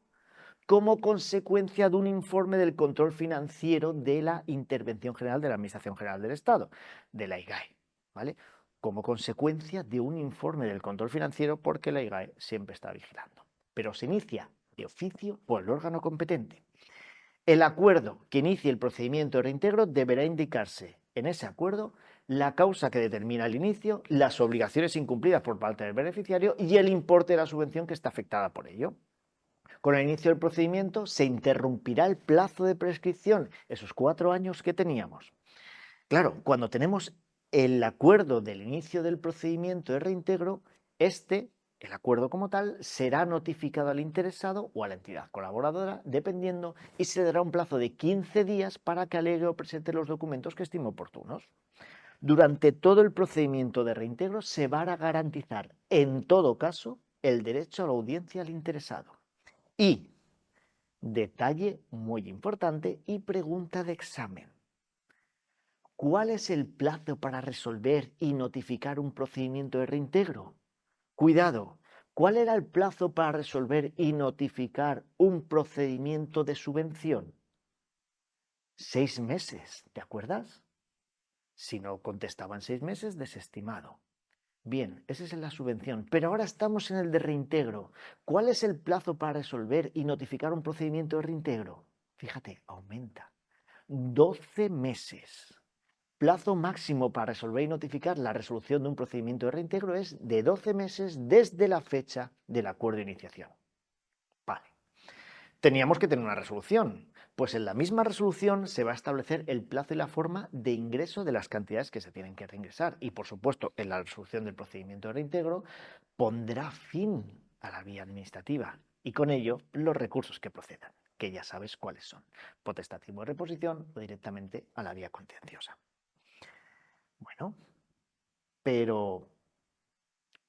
como consecuencia de un informe del control financiero de la Intervención General de la Administración General del Estado, de la IGAE, ¿vale? Como consecuencia de un informe del control financiero porque la IGAE siempre está vigilando. Pero se inicia de oficio por el órgano competente. El acuerdo que inicie el procedimiento de reintegro deberá indicarse en ese acuerdo la causa que determina el inicio, las obligaciones incumplidas por parte del beneficiario y el importe de la subvención que está afectada por ello. Con el inicio del procedimiento se interrumpirá el plazo de prescripción, esos 4 años que teníamos. Claro, cuando tenemos el acuerdo del inicio del procedimiento de reintegro, el acuerdo como tal, será notificado al interesado o a la entidad colaboradora, dependiendo, y se le dará un plazo de 15 días para que alegue o presente los documentos que estime oportunos. Durante todo el procedimiento de reintegro se va a garantizar, en todo caso, el derecho a la audiencia al interesado. Y, detalle muy importante y pregunta de examen. ¿Cuál es el plazo para resolver y notificar un procedimiento de reintegro? Cuidado, ¿cuál era el plazo para resolver y notificar un procedimiento de subvención? 6 meses, ¿te acuerdas? Si no contestaban 6 meses, desestimado. Bien, esa es la subvención, pero ahora estamos en el de reintegro. ¿Cuál es el plazo para resolver y notificar un procedimiento de reintegro? Fíjate, aumenta. 12 meses. Plazo máximo para resolver y notificar la resolución de un procedimiento de reintegro es de 12 meses desde la fecha del acuerdo de iniciación. Vale. Teníamos que tener una resolución. Pues en la misma resolución se va a establecer el plazo y la forma de ingreso de las cantidades que se tienen que reingresar. Y por supuesto, en la resolución del procedimiento de reintegro pondrá fin a la vía administrativa y con ello los recursos que procedan, que ya sabes cuáles son. Potestativo de reposición o directamente a la vía contenciosa. Bueno, pero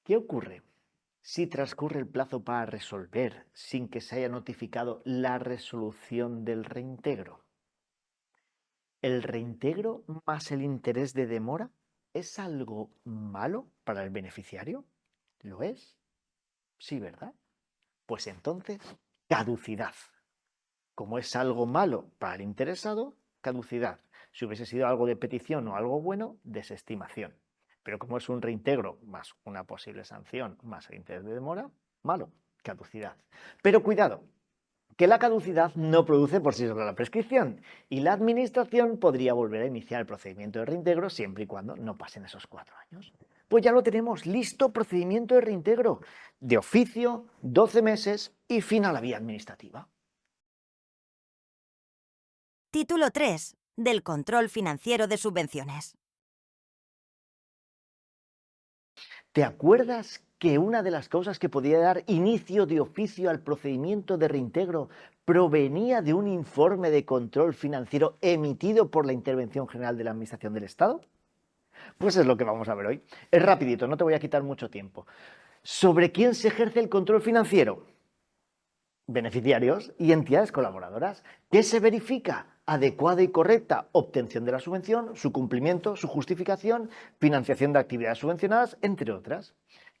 ¿qué ocurre si transcurre el plazo para resolver sin que se haya notificado la resolución del reintegro? ¿El reintegro más el interés de demora es algo malo para el beneficiario? ¿Lo es? Sí, ¿verdad? Pues entonces, caducidad. Como es algo malo para el interesado, caducidad. Si hubiese sido algo de petición o algo bueno, desestimación. Pero como es un reintegro más una posible sanción más el interés de demora, malo, caducidad. Pero cuidado, que la caducidad no produce por sí sola la prescripción y la administración podría volver a iniciar el procedimiento de reintegro siempre y cuando no pasen esos 4 años. Pues ya lo tenemos, listo, procedimiento de reintegro, de oficio, 12 meses y fin a la vía administrativa. Título 3. Del control financiero de subvenciones. ¿Te acuerdas que una de las causas que podía dar inicio de oficio al procedimiento de reintegro provenía de un informe de control financiero emitido por la Intervención General de la Administración del Estado? Pues es lo que vamos a ver hoy. Es rapidito, no te voy a quitar mucho tiempo. ¿Sobre quién se ejerce el control financiero? Beneficiarios y entidades colaboradoras. ¿Qué se verifica? Adecuada y correcta obtención de la subvención, su cumplimiento, su justificación, financiación de actividades subvencionadas, entre otras.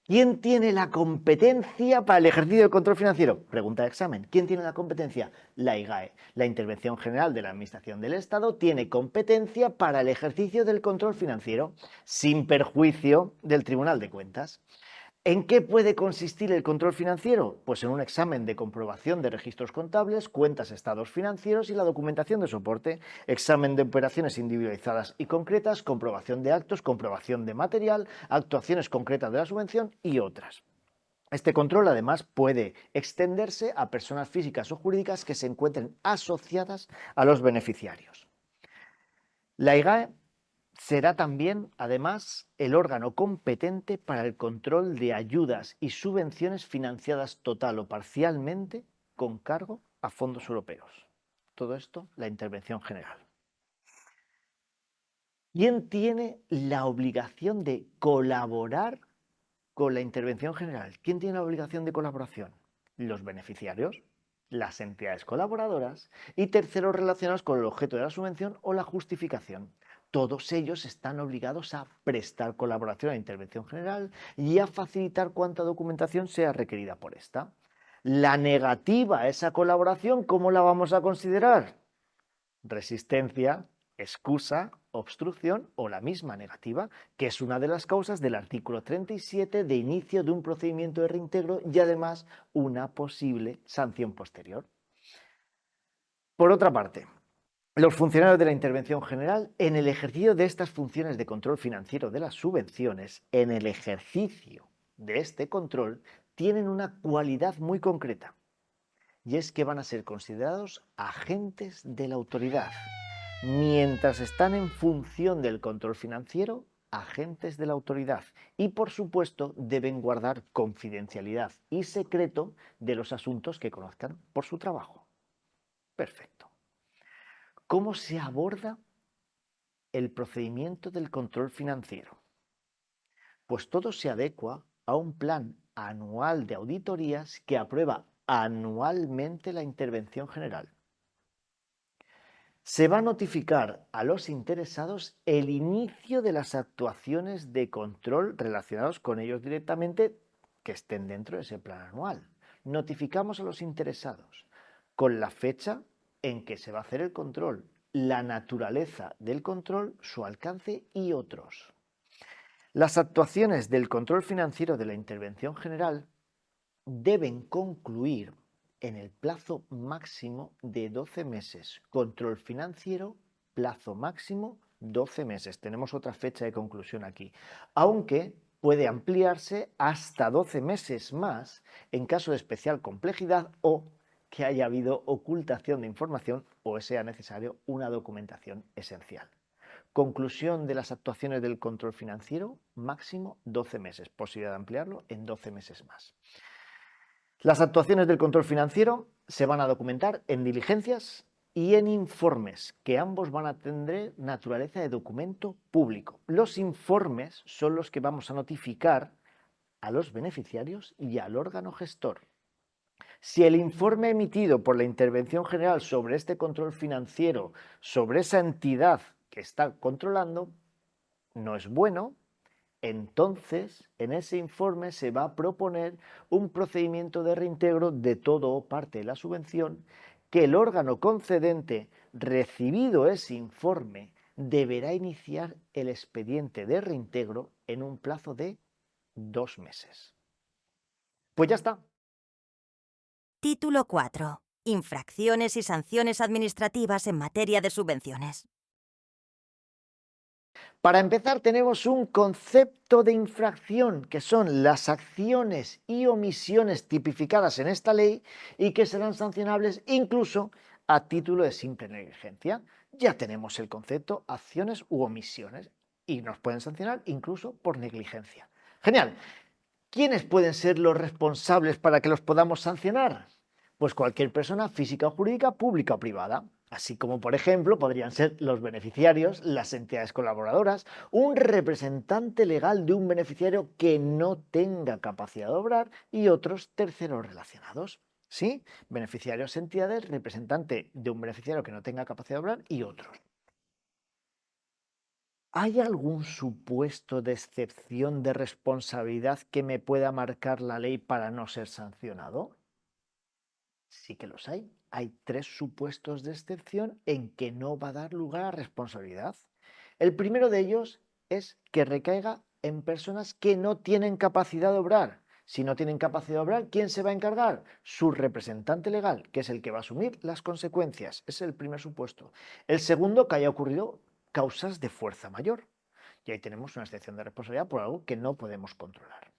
¿Quién tiene la competencia para el ejercicio del control financiero? Pregunta de examen. ¿Quién tiene la competencia? La IGAE. La Intervención General de la Administración del Estado tiene competencia para el ejercicio del control financiero, sin perjuicio del Tribunal de Cuentas. ¿En qué puede consistir el control financiero? Pues en un examen de comprobación de registros contables, cuentas, estados financieros y la documentación de soporte, examen de operaciones individualizadas y concretas, comprobación de actos, comprobación de material, actuaciones concretas de la subvención y otras. Este control además puede extenderse a personas físicas o jurídicas que se encuentren asociadas a los beneficiarios. La IGAE será también, además, el órgano competente para el control de ayudas y subvenciones financiadas total o parcialmente con cargo a fondos europeos. Todo esto, la intervención general. ¿Quién tiene la obligación de colaborar con la intervención general? ¿Quién tiene la obligación de colaboración? Los beneficiarios, las entidades colaboradoras y terceros relacionados con el objeto de la subvención o la justificación. Todos ellos están obligados a prestar colaboración a la intervención general y a facilitar cuanta documentación sea requerida por esta. La negativa a esa colaboración, ¿cómo la vamos a considerar? Resistencia, excusa, obstrucción o la misma negativa, que es una de las causas del artículo 37 de inicio de un procedimiento de reintegro y además una posible sanción posterior. Por otra parte, los funcionarios de la Intervención General, en el ejercicio de estas funciones de control financiero de las subvenciones, en el ejercicio de este control, tienen una cualidad muy concreta, y es que van a ser considerados agentes de la autoridad. Mientras están en función del control financiero, agentes de la autoridad. Y por supuesto deben guardar confidencialidad y secreto de los asuntos que conozcan por su trabajo. Perfecto. ¿Cómo se aborda el procedimiento del control financiero? Pues todo se adecua a un plan anual de auditorías que aprueba anualmente la Intervención General. Se va a notificar a los interesados el inicio de las actuaciones de control relacionados con ellos directamente que estén dentro de ese plan anual. Notificamos a los interesados con la fecha en que se va a hacer el control, la naturaleza del control, su alcance y otros. Las actuaciones del control financiero de la Intervención General deben concluir en el plazo máximo de 12 meses. Control financiero, plazo máximo 12 meses. Tenemos otra fecha de conclusión aquí, aunque puede ampliarse hasta 12 meses más en caso de especial complejidad o que haya habido ocultación de información o sea necesario una documentación esencial. Conclusión de las actuaciones del control financiero, máximo 12 meses. Posibilidad de ampliarlo en 12 meses más. Las actuaciones del control financiero se van a documentar en diligencias y en informes, que ambos van a tener naturaleza de documento público. Los informes son los que vamos a notificar a los beneficiarios y al órgano gestor. Si el informe emitido por la Intervención General sobre este control financiero, sobre esa entidad que está controlando, no es bueno, entonces, en ese informe se va a proponer un procedimiento de reintegro de todo o parte de la subvención que el órgano concedente, recibido ese informe, deberá iniciar el expediente de reintegro en un plazo de 2 meses. Pues ya está. Título 4. Infracciones y sanciones administrativas en materia de subvenciones. Para empezar, tenemos un concepto de infracción, que son las acciones y omisiones tipificadas en esta ley y que serán sancionables incluso a título de simple negligencia. Ya tenemos el concepto acciones u omisiones y nos pueden sancionar incluso por negligencia. Genial. ¿Quiénes pueden ser los responsables para que los podamos sancionar? Pues cualquier persona física o jurídica, pública o privada. Así como, por ejemplo, podrían ser los beneficiarios, las entidades colaboradoras, un representante legal de un beneficiario que no tenga capacidad de obrar y otros terceros relacionados. ¿Sí? Beneficiarios, entidades, representante de un beneficiario que no tenga capacidad de obrar y otros. ¿Hay algún supuesto de excepción de responsabilidad que me pueda marcar la ley para no ser sancionado? Sí que los hay. Hay 3 supuestos de excepción en que no va a dar lugar a responsabilidad. El primero de ellos es que recaiga en personas que no tienen capacidad de obrar. Si no tienen capacidad de obrar, ¿quién se va a encargar? Su representante legal, que es el que va a asumir las consecuencias. Ese es el primer supuesto. El segundo, que haya ocurrido causas de fuerza mayor. Y ahí tenemos una excepción de responsabilidad por algo que no podemos controlar.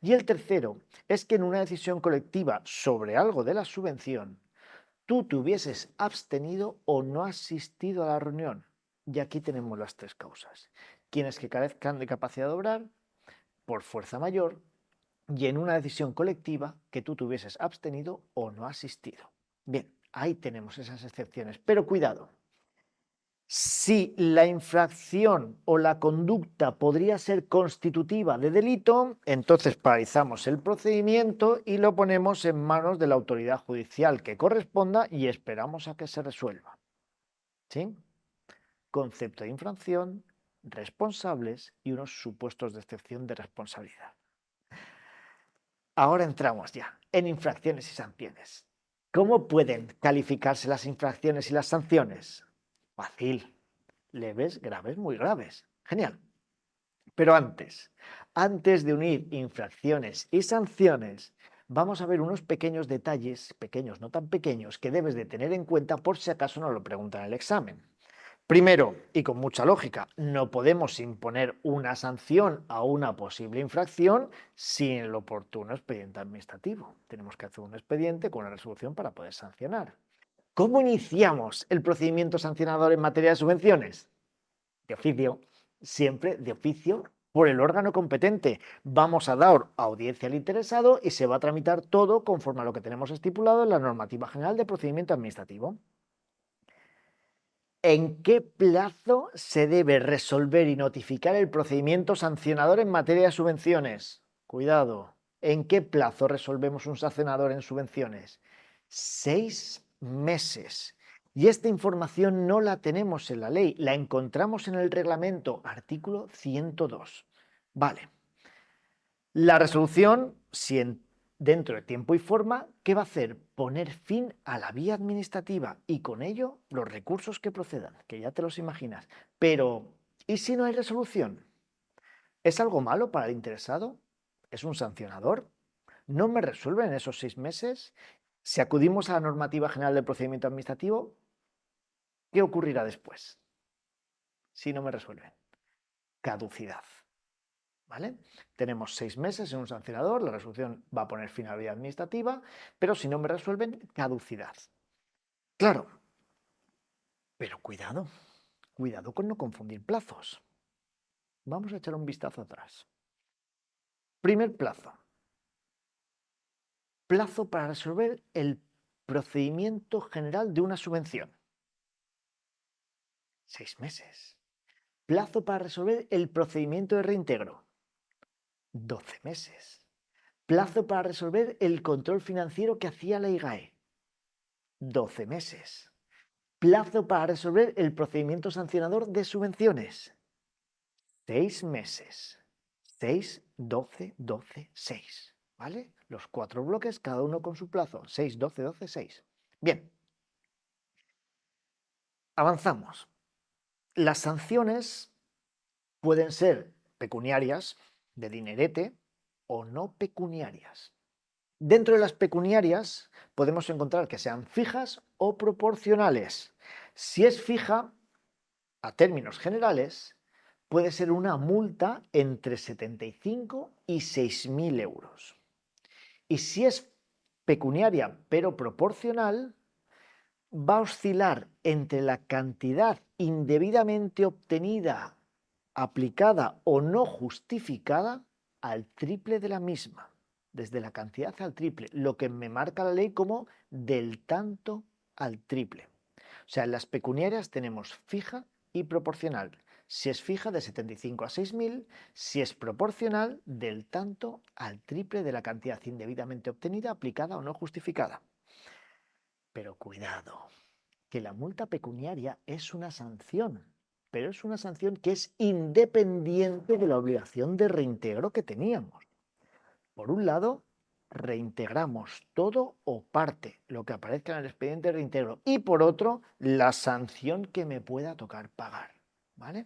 Y el tercero es que en una decisión colectiva sobre algo de la subvención, tú te hubieses abstenido o no asistido a la reunión. Y aquí tenemos las 3 causas. Quienes que carezcan de capacidad de obrar, por fuerza mayor, y en una decisión colectiva que tú te hubieses abstenido o no asistido. Bien, ahí tenemos esas excepciones. Pero cuidado, si la infracción o la conducta podría ser constitutiva de delito, entonces paralizamos el procedimiento y lo ponemos en manos de la autoridad judicial que corresponda y esperamos a que se resuelva. ¿Sí? Concepto de infracción, responsables y unos supuestos de excepción de responsabilidad. Ahora entramos ya en infracciones y sanciones. ¿Cómo pueden calificarse las infracciones y las sanciones? Fácil. Leves, graves, muy graves. Genial. Pero antes de unir infracciones y sanciones, vamos a ver unos pequeños detalles, pequeños, no tan pequeños, que debes de tener en cuenta por si acaso nos lo preguntan en el examen. Primero, y con mucha lógica, no podemos imponer una sanción a una posible infracción sin el oportuno expediente administrativo. Tenemos que hacer un expediente con una resolución para poder sancionar. ¿Cómo iniciamos el procedimiento sancionador en materia de subvenciones? De oficio, siempre de oficio por el órgano competente. Vamos a dar audiencia al interesado y se va a tramitar todo conforme a lo que tenemos estipulado en la normativa general de procedimiento administrativo. ¿En qué plazo se debe resolver y notificar el procedimiento sancionador en materia de subvenciones? Cuidado, ¿en qué plazo resolvemos un sancionador en subvenciones? 6 meses. Y esta información no la tenemos en la ley, la encontramos en el reglamento, artículo 102. Vale. La resolución, si dentro de tiempo y forma, ¿qué va a hacer? Poner fin a la vía administrativa y con ello los recursos que procedan, que ya te los imaginas. Pero, ¿y si no hay resolución? ¿Es algo malo para el interesado? ¿Es un sancionador? ¿No me resuelven en esos 6 meses? Si acudimos a la normativa general del procedimiento administrativo, ¿qué ocurrirá después? Si no me resuelven. Caducidad. ¿Vale? Tenemos 6 meses en un sancionador, la resolución va a poner fin a la vía administrativa, pero si no me resuelven, caducidad. Claro, pero cuidado con no confundir plazos. Vamos a echar un vistazo atrás. Primer plazo. Plazo para resolver el procedimiento general de una subvención. 6 meses. Plazo para resolver el procedimiento de reintegro. 12 meses. Plazo para resolver el control financiero que hacía la IGAE. 12 meses. Plazo para resolver el procedimiento sancionador de subvenciones. 6 meses. 6, 12, 12, 6. ¿Vale? Los 4 bloques, cada uno con su plazo. 6, 12, 12, 6. Bien. Avanzamos. Las sanciones pueden ser pecuniarias, de dinerete, o no pecuniarias. Dentro de las pecuniarias podemos encontrar que sean fijas o proporcionales. Si es fija, a términos generales, puede ser una multa entre 75 y 6.000 euros. Y si es pecuniaria pero proporcional, va a oscilar entre la cantidad indebidamente obtenida, aplicada o no justificada al triple de la misma, desde la cantidad al triple, lo que me marca la ley como del tanto al triple. O sea, en las pecuniarias tenemos fija y proporcional. Si es fija, de 75 a 6.000, si es proporcional, del tanto al triple de la cantidad indebidamente obtenida, aplicada o no justificada. Pero cuidado, que la multa pecuniaria es una sanción, pero es una sanción que es independiente de la obligación de reintegro que teníamos. Por un lado, reintegramos todo o parte, lo que aparezca en el expediente de reintegro, y por otro, la sanción que me pueda tocar pagar. ¿Vale?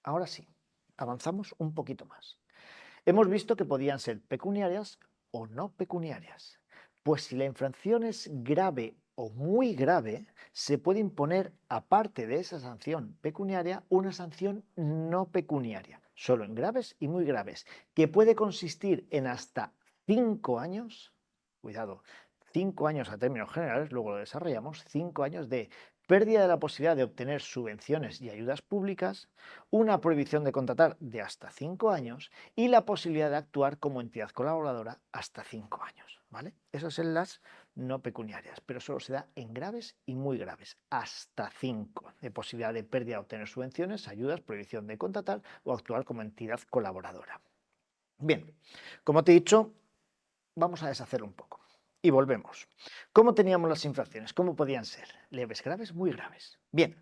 Ahora sí, avanzamos un poquito más. Hemos visto que podían ser pecuniarias o no pecuniarias. Pues si la infracción es grave o muy grave, se puede imponer, aparte de esa sanción pecuniaria, una sanción no pecuniaria, solo en graves y muy graves, que puede consistir en hasta 5 años, cuidado, 5 años a términos generales, luego lo desarrollamos, 5 años de pérdida de la posibilidad de obtener subvenciones y ayudas públicas, una prohibición de contratar de hasta 5 años y la posibilidad de actuar como entidad colaboradora hasta 5 años. ¿Vale? Esas son las no pecuniarias, pero solo se da en graves y muy graves, hasta 5, de posibilidad de pérdida de obtener subvenciones, ayudas, prohibición de contratar o actuar como entidad colaboradora. Bien, como te he dicho, vamos a deshacerlo un poco. Y volvemos. ¿Cómo teníamos las infracciones? ¿Cómo podían ser? Leves, graves, muy graves. Bien,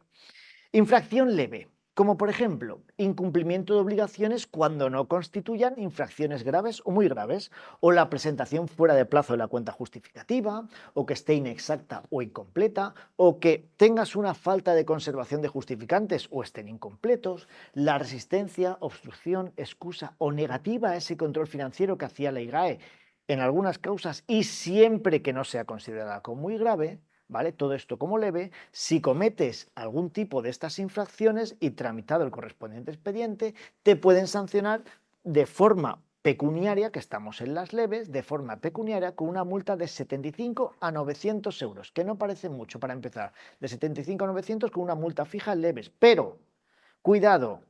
infracción leve, como por ejemplo, incumplimiento de obligaciones cuando no constituyan infracciones graves o muy graves, o la presentación fuera de plazo de la cuenta justificativa, o que esté inexacta o incompleta, o que tengas una falta de conservación de justificantes o estén incompletos, la resistencia, obstrucción, excusa o negativa a ese control financiero que hacía la IGAE en algunas causas y siempre que no sea considerada como muy grave. ¿Vale? Todo esto como leve. Si cometes algún tipo de estas infracciones y tramitado el correspondiente expediente, te pueden sancionar de forma pecuniaria, que estamos en las leves, de forma pecuniaria con una multa de 75 a 900 euros, que no parece mucho para empezar, de 75 a 900 con una multa fija en leves. Pero, cuidado,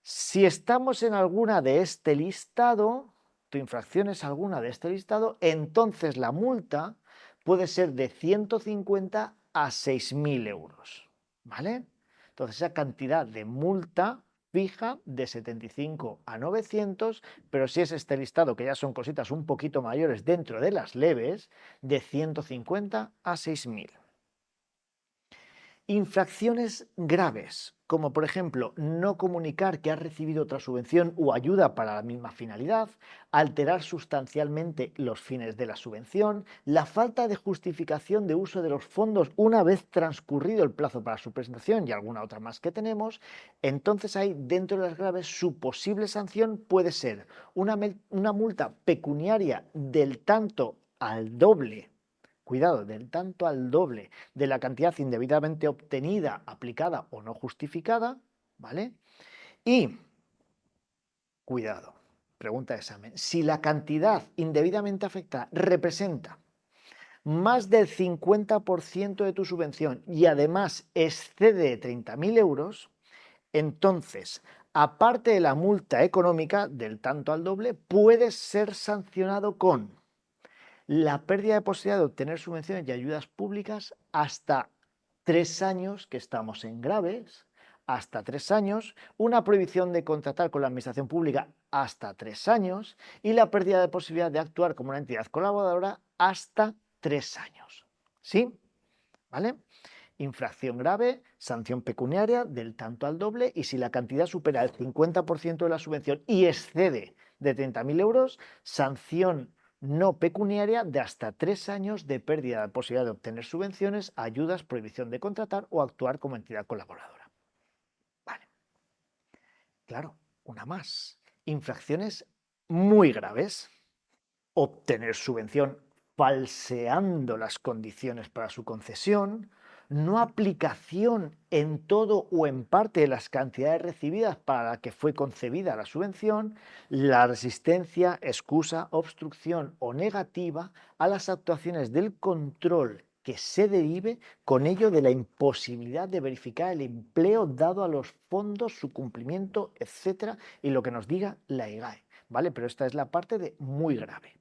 si estamos en alguna de este listado, tu infracción es alguna de este listado, entonces la multa puede ser de 150 a 6.000 euros. ¿Vale? Entonces esa cantidad de multa fija de 75 a 900, pero si es este listado, que ya son cositas un poquito mayores dentro de las leves, de 150 a 6.000. Infracciones graves, como por ejemplo no comunicar que has recibido otra subvención o ayuda para la misma finalidad, alterar sustancialmente los fines de la subvención, la falta de justificación de uso de los fondos una vez transcurrido el plazo para su presentación y alguna otra más que tenemos, entonces ahí dentro de las graves su posible sanción puede ser una multa pecuniaria del tanto al doble. Cuidado, del tanto al doble de la cantidad indebidamente obtenida, aplicada o no justificada, ¿vale? Y, cuidado, pregunta de examen, si la cantidad indebidamente afectada representa más del 50% de tu subvención y además excede de 30.000 euros, entonces, aparte de la multa económica del tanto al doble, puedes ser sancionado con la pérdida de posibilidad de obtener subvenciones y ayudas públicas hasta 3 años, que estamos en graves, hasta 3 años, una prohibición de contratar con la administración pública hasta 3 años y la pérdida de posibilidad de actuar como una entidad colaboradora hasta 3 años. ¿Sí? ¿Vale? Infracción grave, sanción pecuniaria del tanto al doble y si la cantidad supera el 50% de la subvención y excede de 30.000 euros, sanción no pecuniaria de hasta 3 años de pérdida de posibilidad de obtener subvenciones, ayudas, prohibición de contratar o actuar como entidad colaboradora. Vale, claro, una más. Infracciones muy graves. Obtener subvención falseando las condiciones para su concesión, no aplicación en todo o en parte de las cantidades recibidas para la que fue concebida la subvención, la resistencia, excusa, obstrucción o negativa a las actuaciones del control que se derive con ello de la imposibilidad de verificar el empleo dado a los fondos, su cumplimiento, etcétera, y lo que nos diga la IGAE, ¿vale? Pero esta es la parte de muy grave.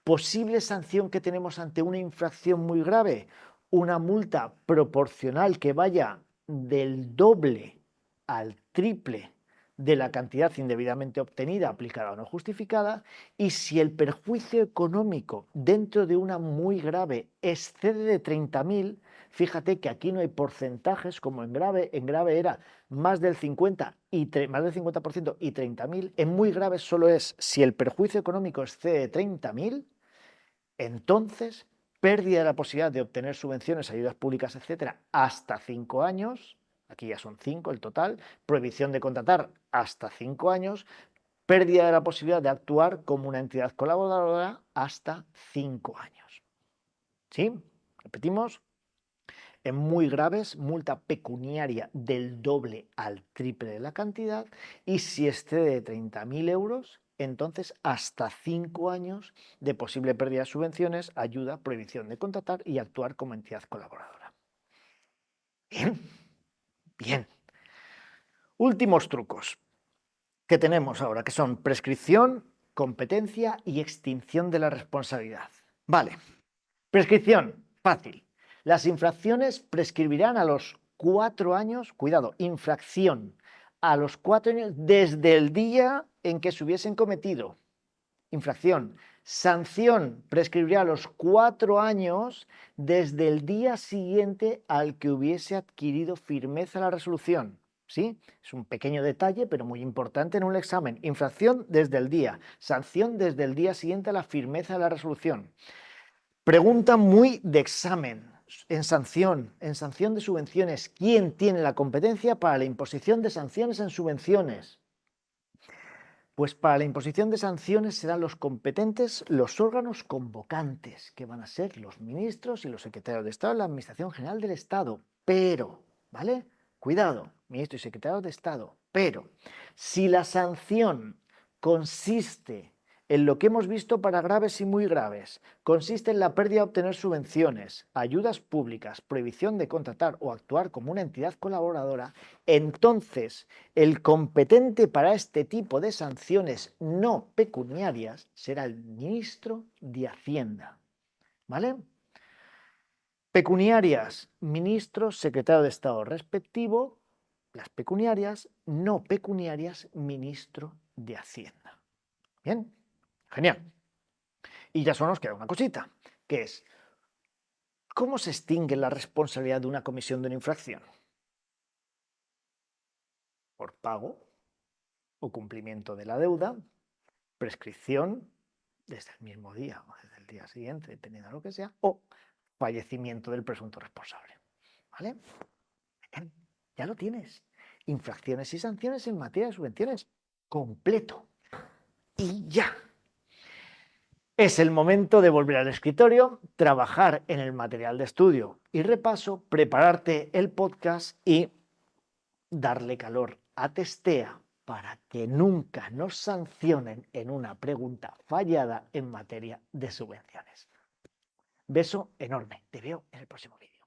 Posible sanción que tenemos ante una infracción muy grave, una multa proporcional que vaya del doble al triple de la cantidad indebidamente obtenida, aplicada o no justificada, y si el perjuicio económico dentro de una muy grave excede de 30.000, fíjate que aquí no hay porcentajes como en grave era más del 50% y 30.000, en muy grave solo es si el perjuicio económico excede de 30.000, entonces pérdida de la posibilidad de obtener subvenciones, ayudas públicas, etcétera, hasta 5 años, aquí ya son 5 el total, prohibición de contratar hasta 5 años, pérdida de la posibilidad de actuar como una entidad colaboradora hasta 5 años. ¿Sí? Repetimos. En muy graves, multa pecuniaria del doble al triple de la cantidad, y si excede de 30.000 euros, entonces hasta 5 años de posible pérdida de subvenciones, ayuda, prohibición de contratar y actuar como entidad colaboradora. Bien, bien. Últimos trucos que tenemos ahora, que son prescripción, competencia y extinción de la responsabilidad. Vale, prescripción, fácil. Las infracciones prescribirán a los 4 años, cuidado, infracción, a los 4 años desde el día en que se hubiesen cometido. Infracción. Sanción prescribirá a los 4 años desde el día siguiente al que hubiese adquirido firmeza la resolución. ¿Sí? Es un pequeño detalle, pero muy importante en un examen. Infracción desde el día, sanción desde el día siguiente a la firmeza de la resolución. Pregunta muy de examen. En sanción de subvenciones, ¿quién tiene la competencia para la imposición de sanciones en subvenciones? Pues para la imposición de sanciones serán los competentes los órganos convocantes, que van a ser los ministros y los secretarios de Estado de la Administración General del Estado. Pero, ¿vale? Cuidado, ministro y secretario de Estado. Pero, si la sanción consiste en lo que hemos visto para graves y muy graves, consiste en la pérdida de obtener subvenciones, ayudas públicas, prohibición de contratar o actuar como una entidad colaboradora, entonces el competente para este tipo de sanciones no pecuniarias será el ministro de Hacienda. ¿Vale? Pecuniarias, ministro, secretario de Estado respectivo. Las pecuniarias, no pecuniarias, ministro de Hacienda. Bien, genial. Y ya solo nos queda una cosita, que es, ¿cómo se extingue la responsabilidad de una comisión de una infracción? Por pago o cumplimiento de la deuda, prescripción desde el mismo día o desde el día siguiente, dependiendo de lo que sea, o fallecimiento del presunto responsable. ¿Vale? Bien, ya lo tienes. Infracciones y sanciones en materia de subvenciones. Completo. Y ya. Es el momento de volver al escritorio, trabajar en el material de estudio y repaso, prepararte el podcast y darle calor a Testea para que nunca nos sancionen en una pregunta fallada en materia de subvenciones. Beso enorme. Te veo en el próximo vídeo.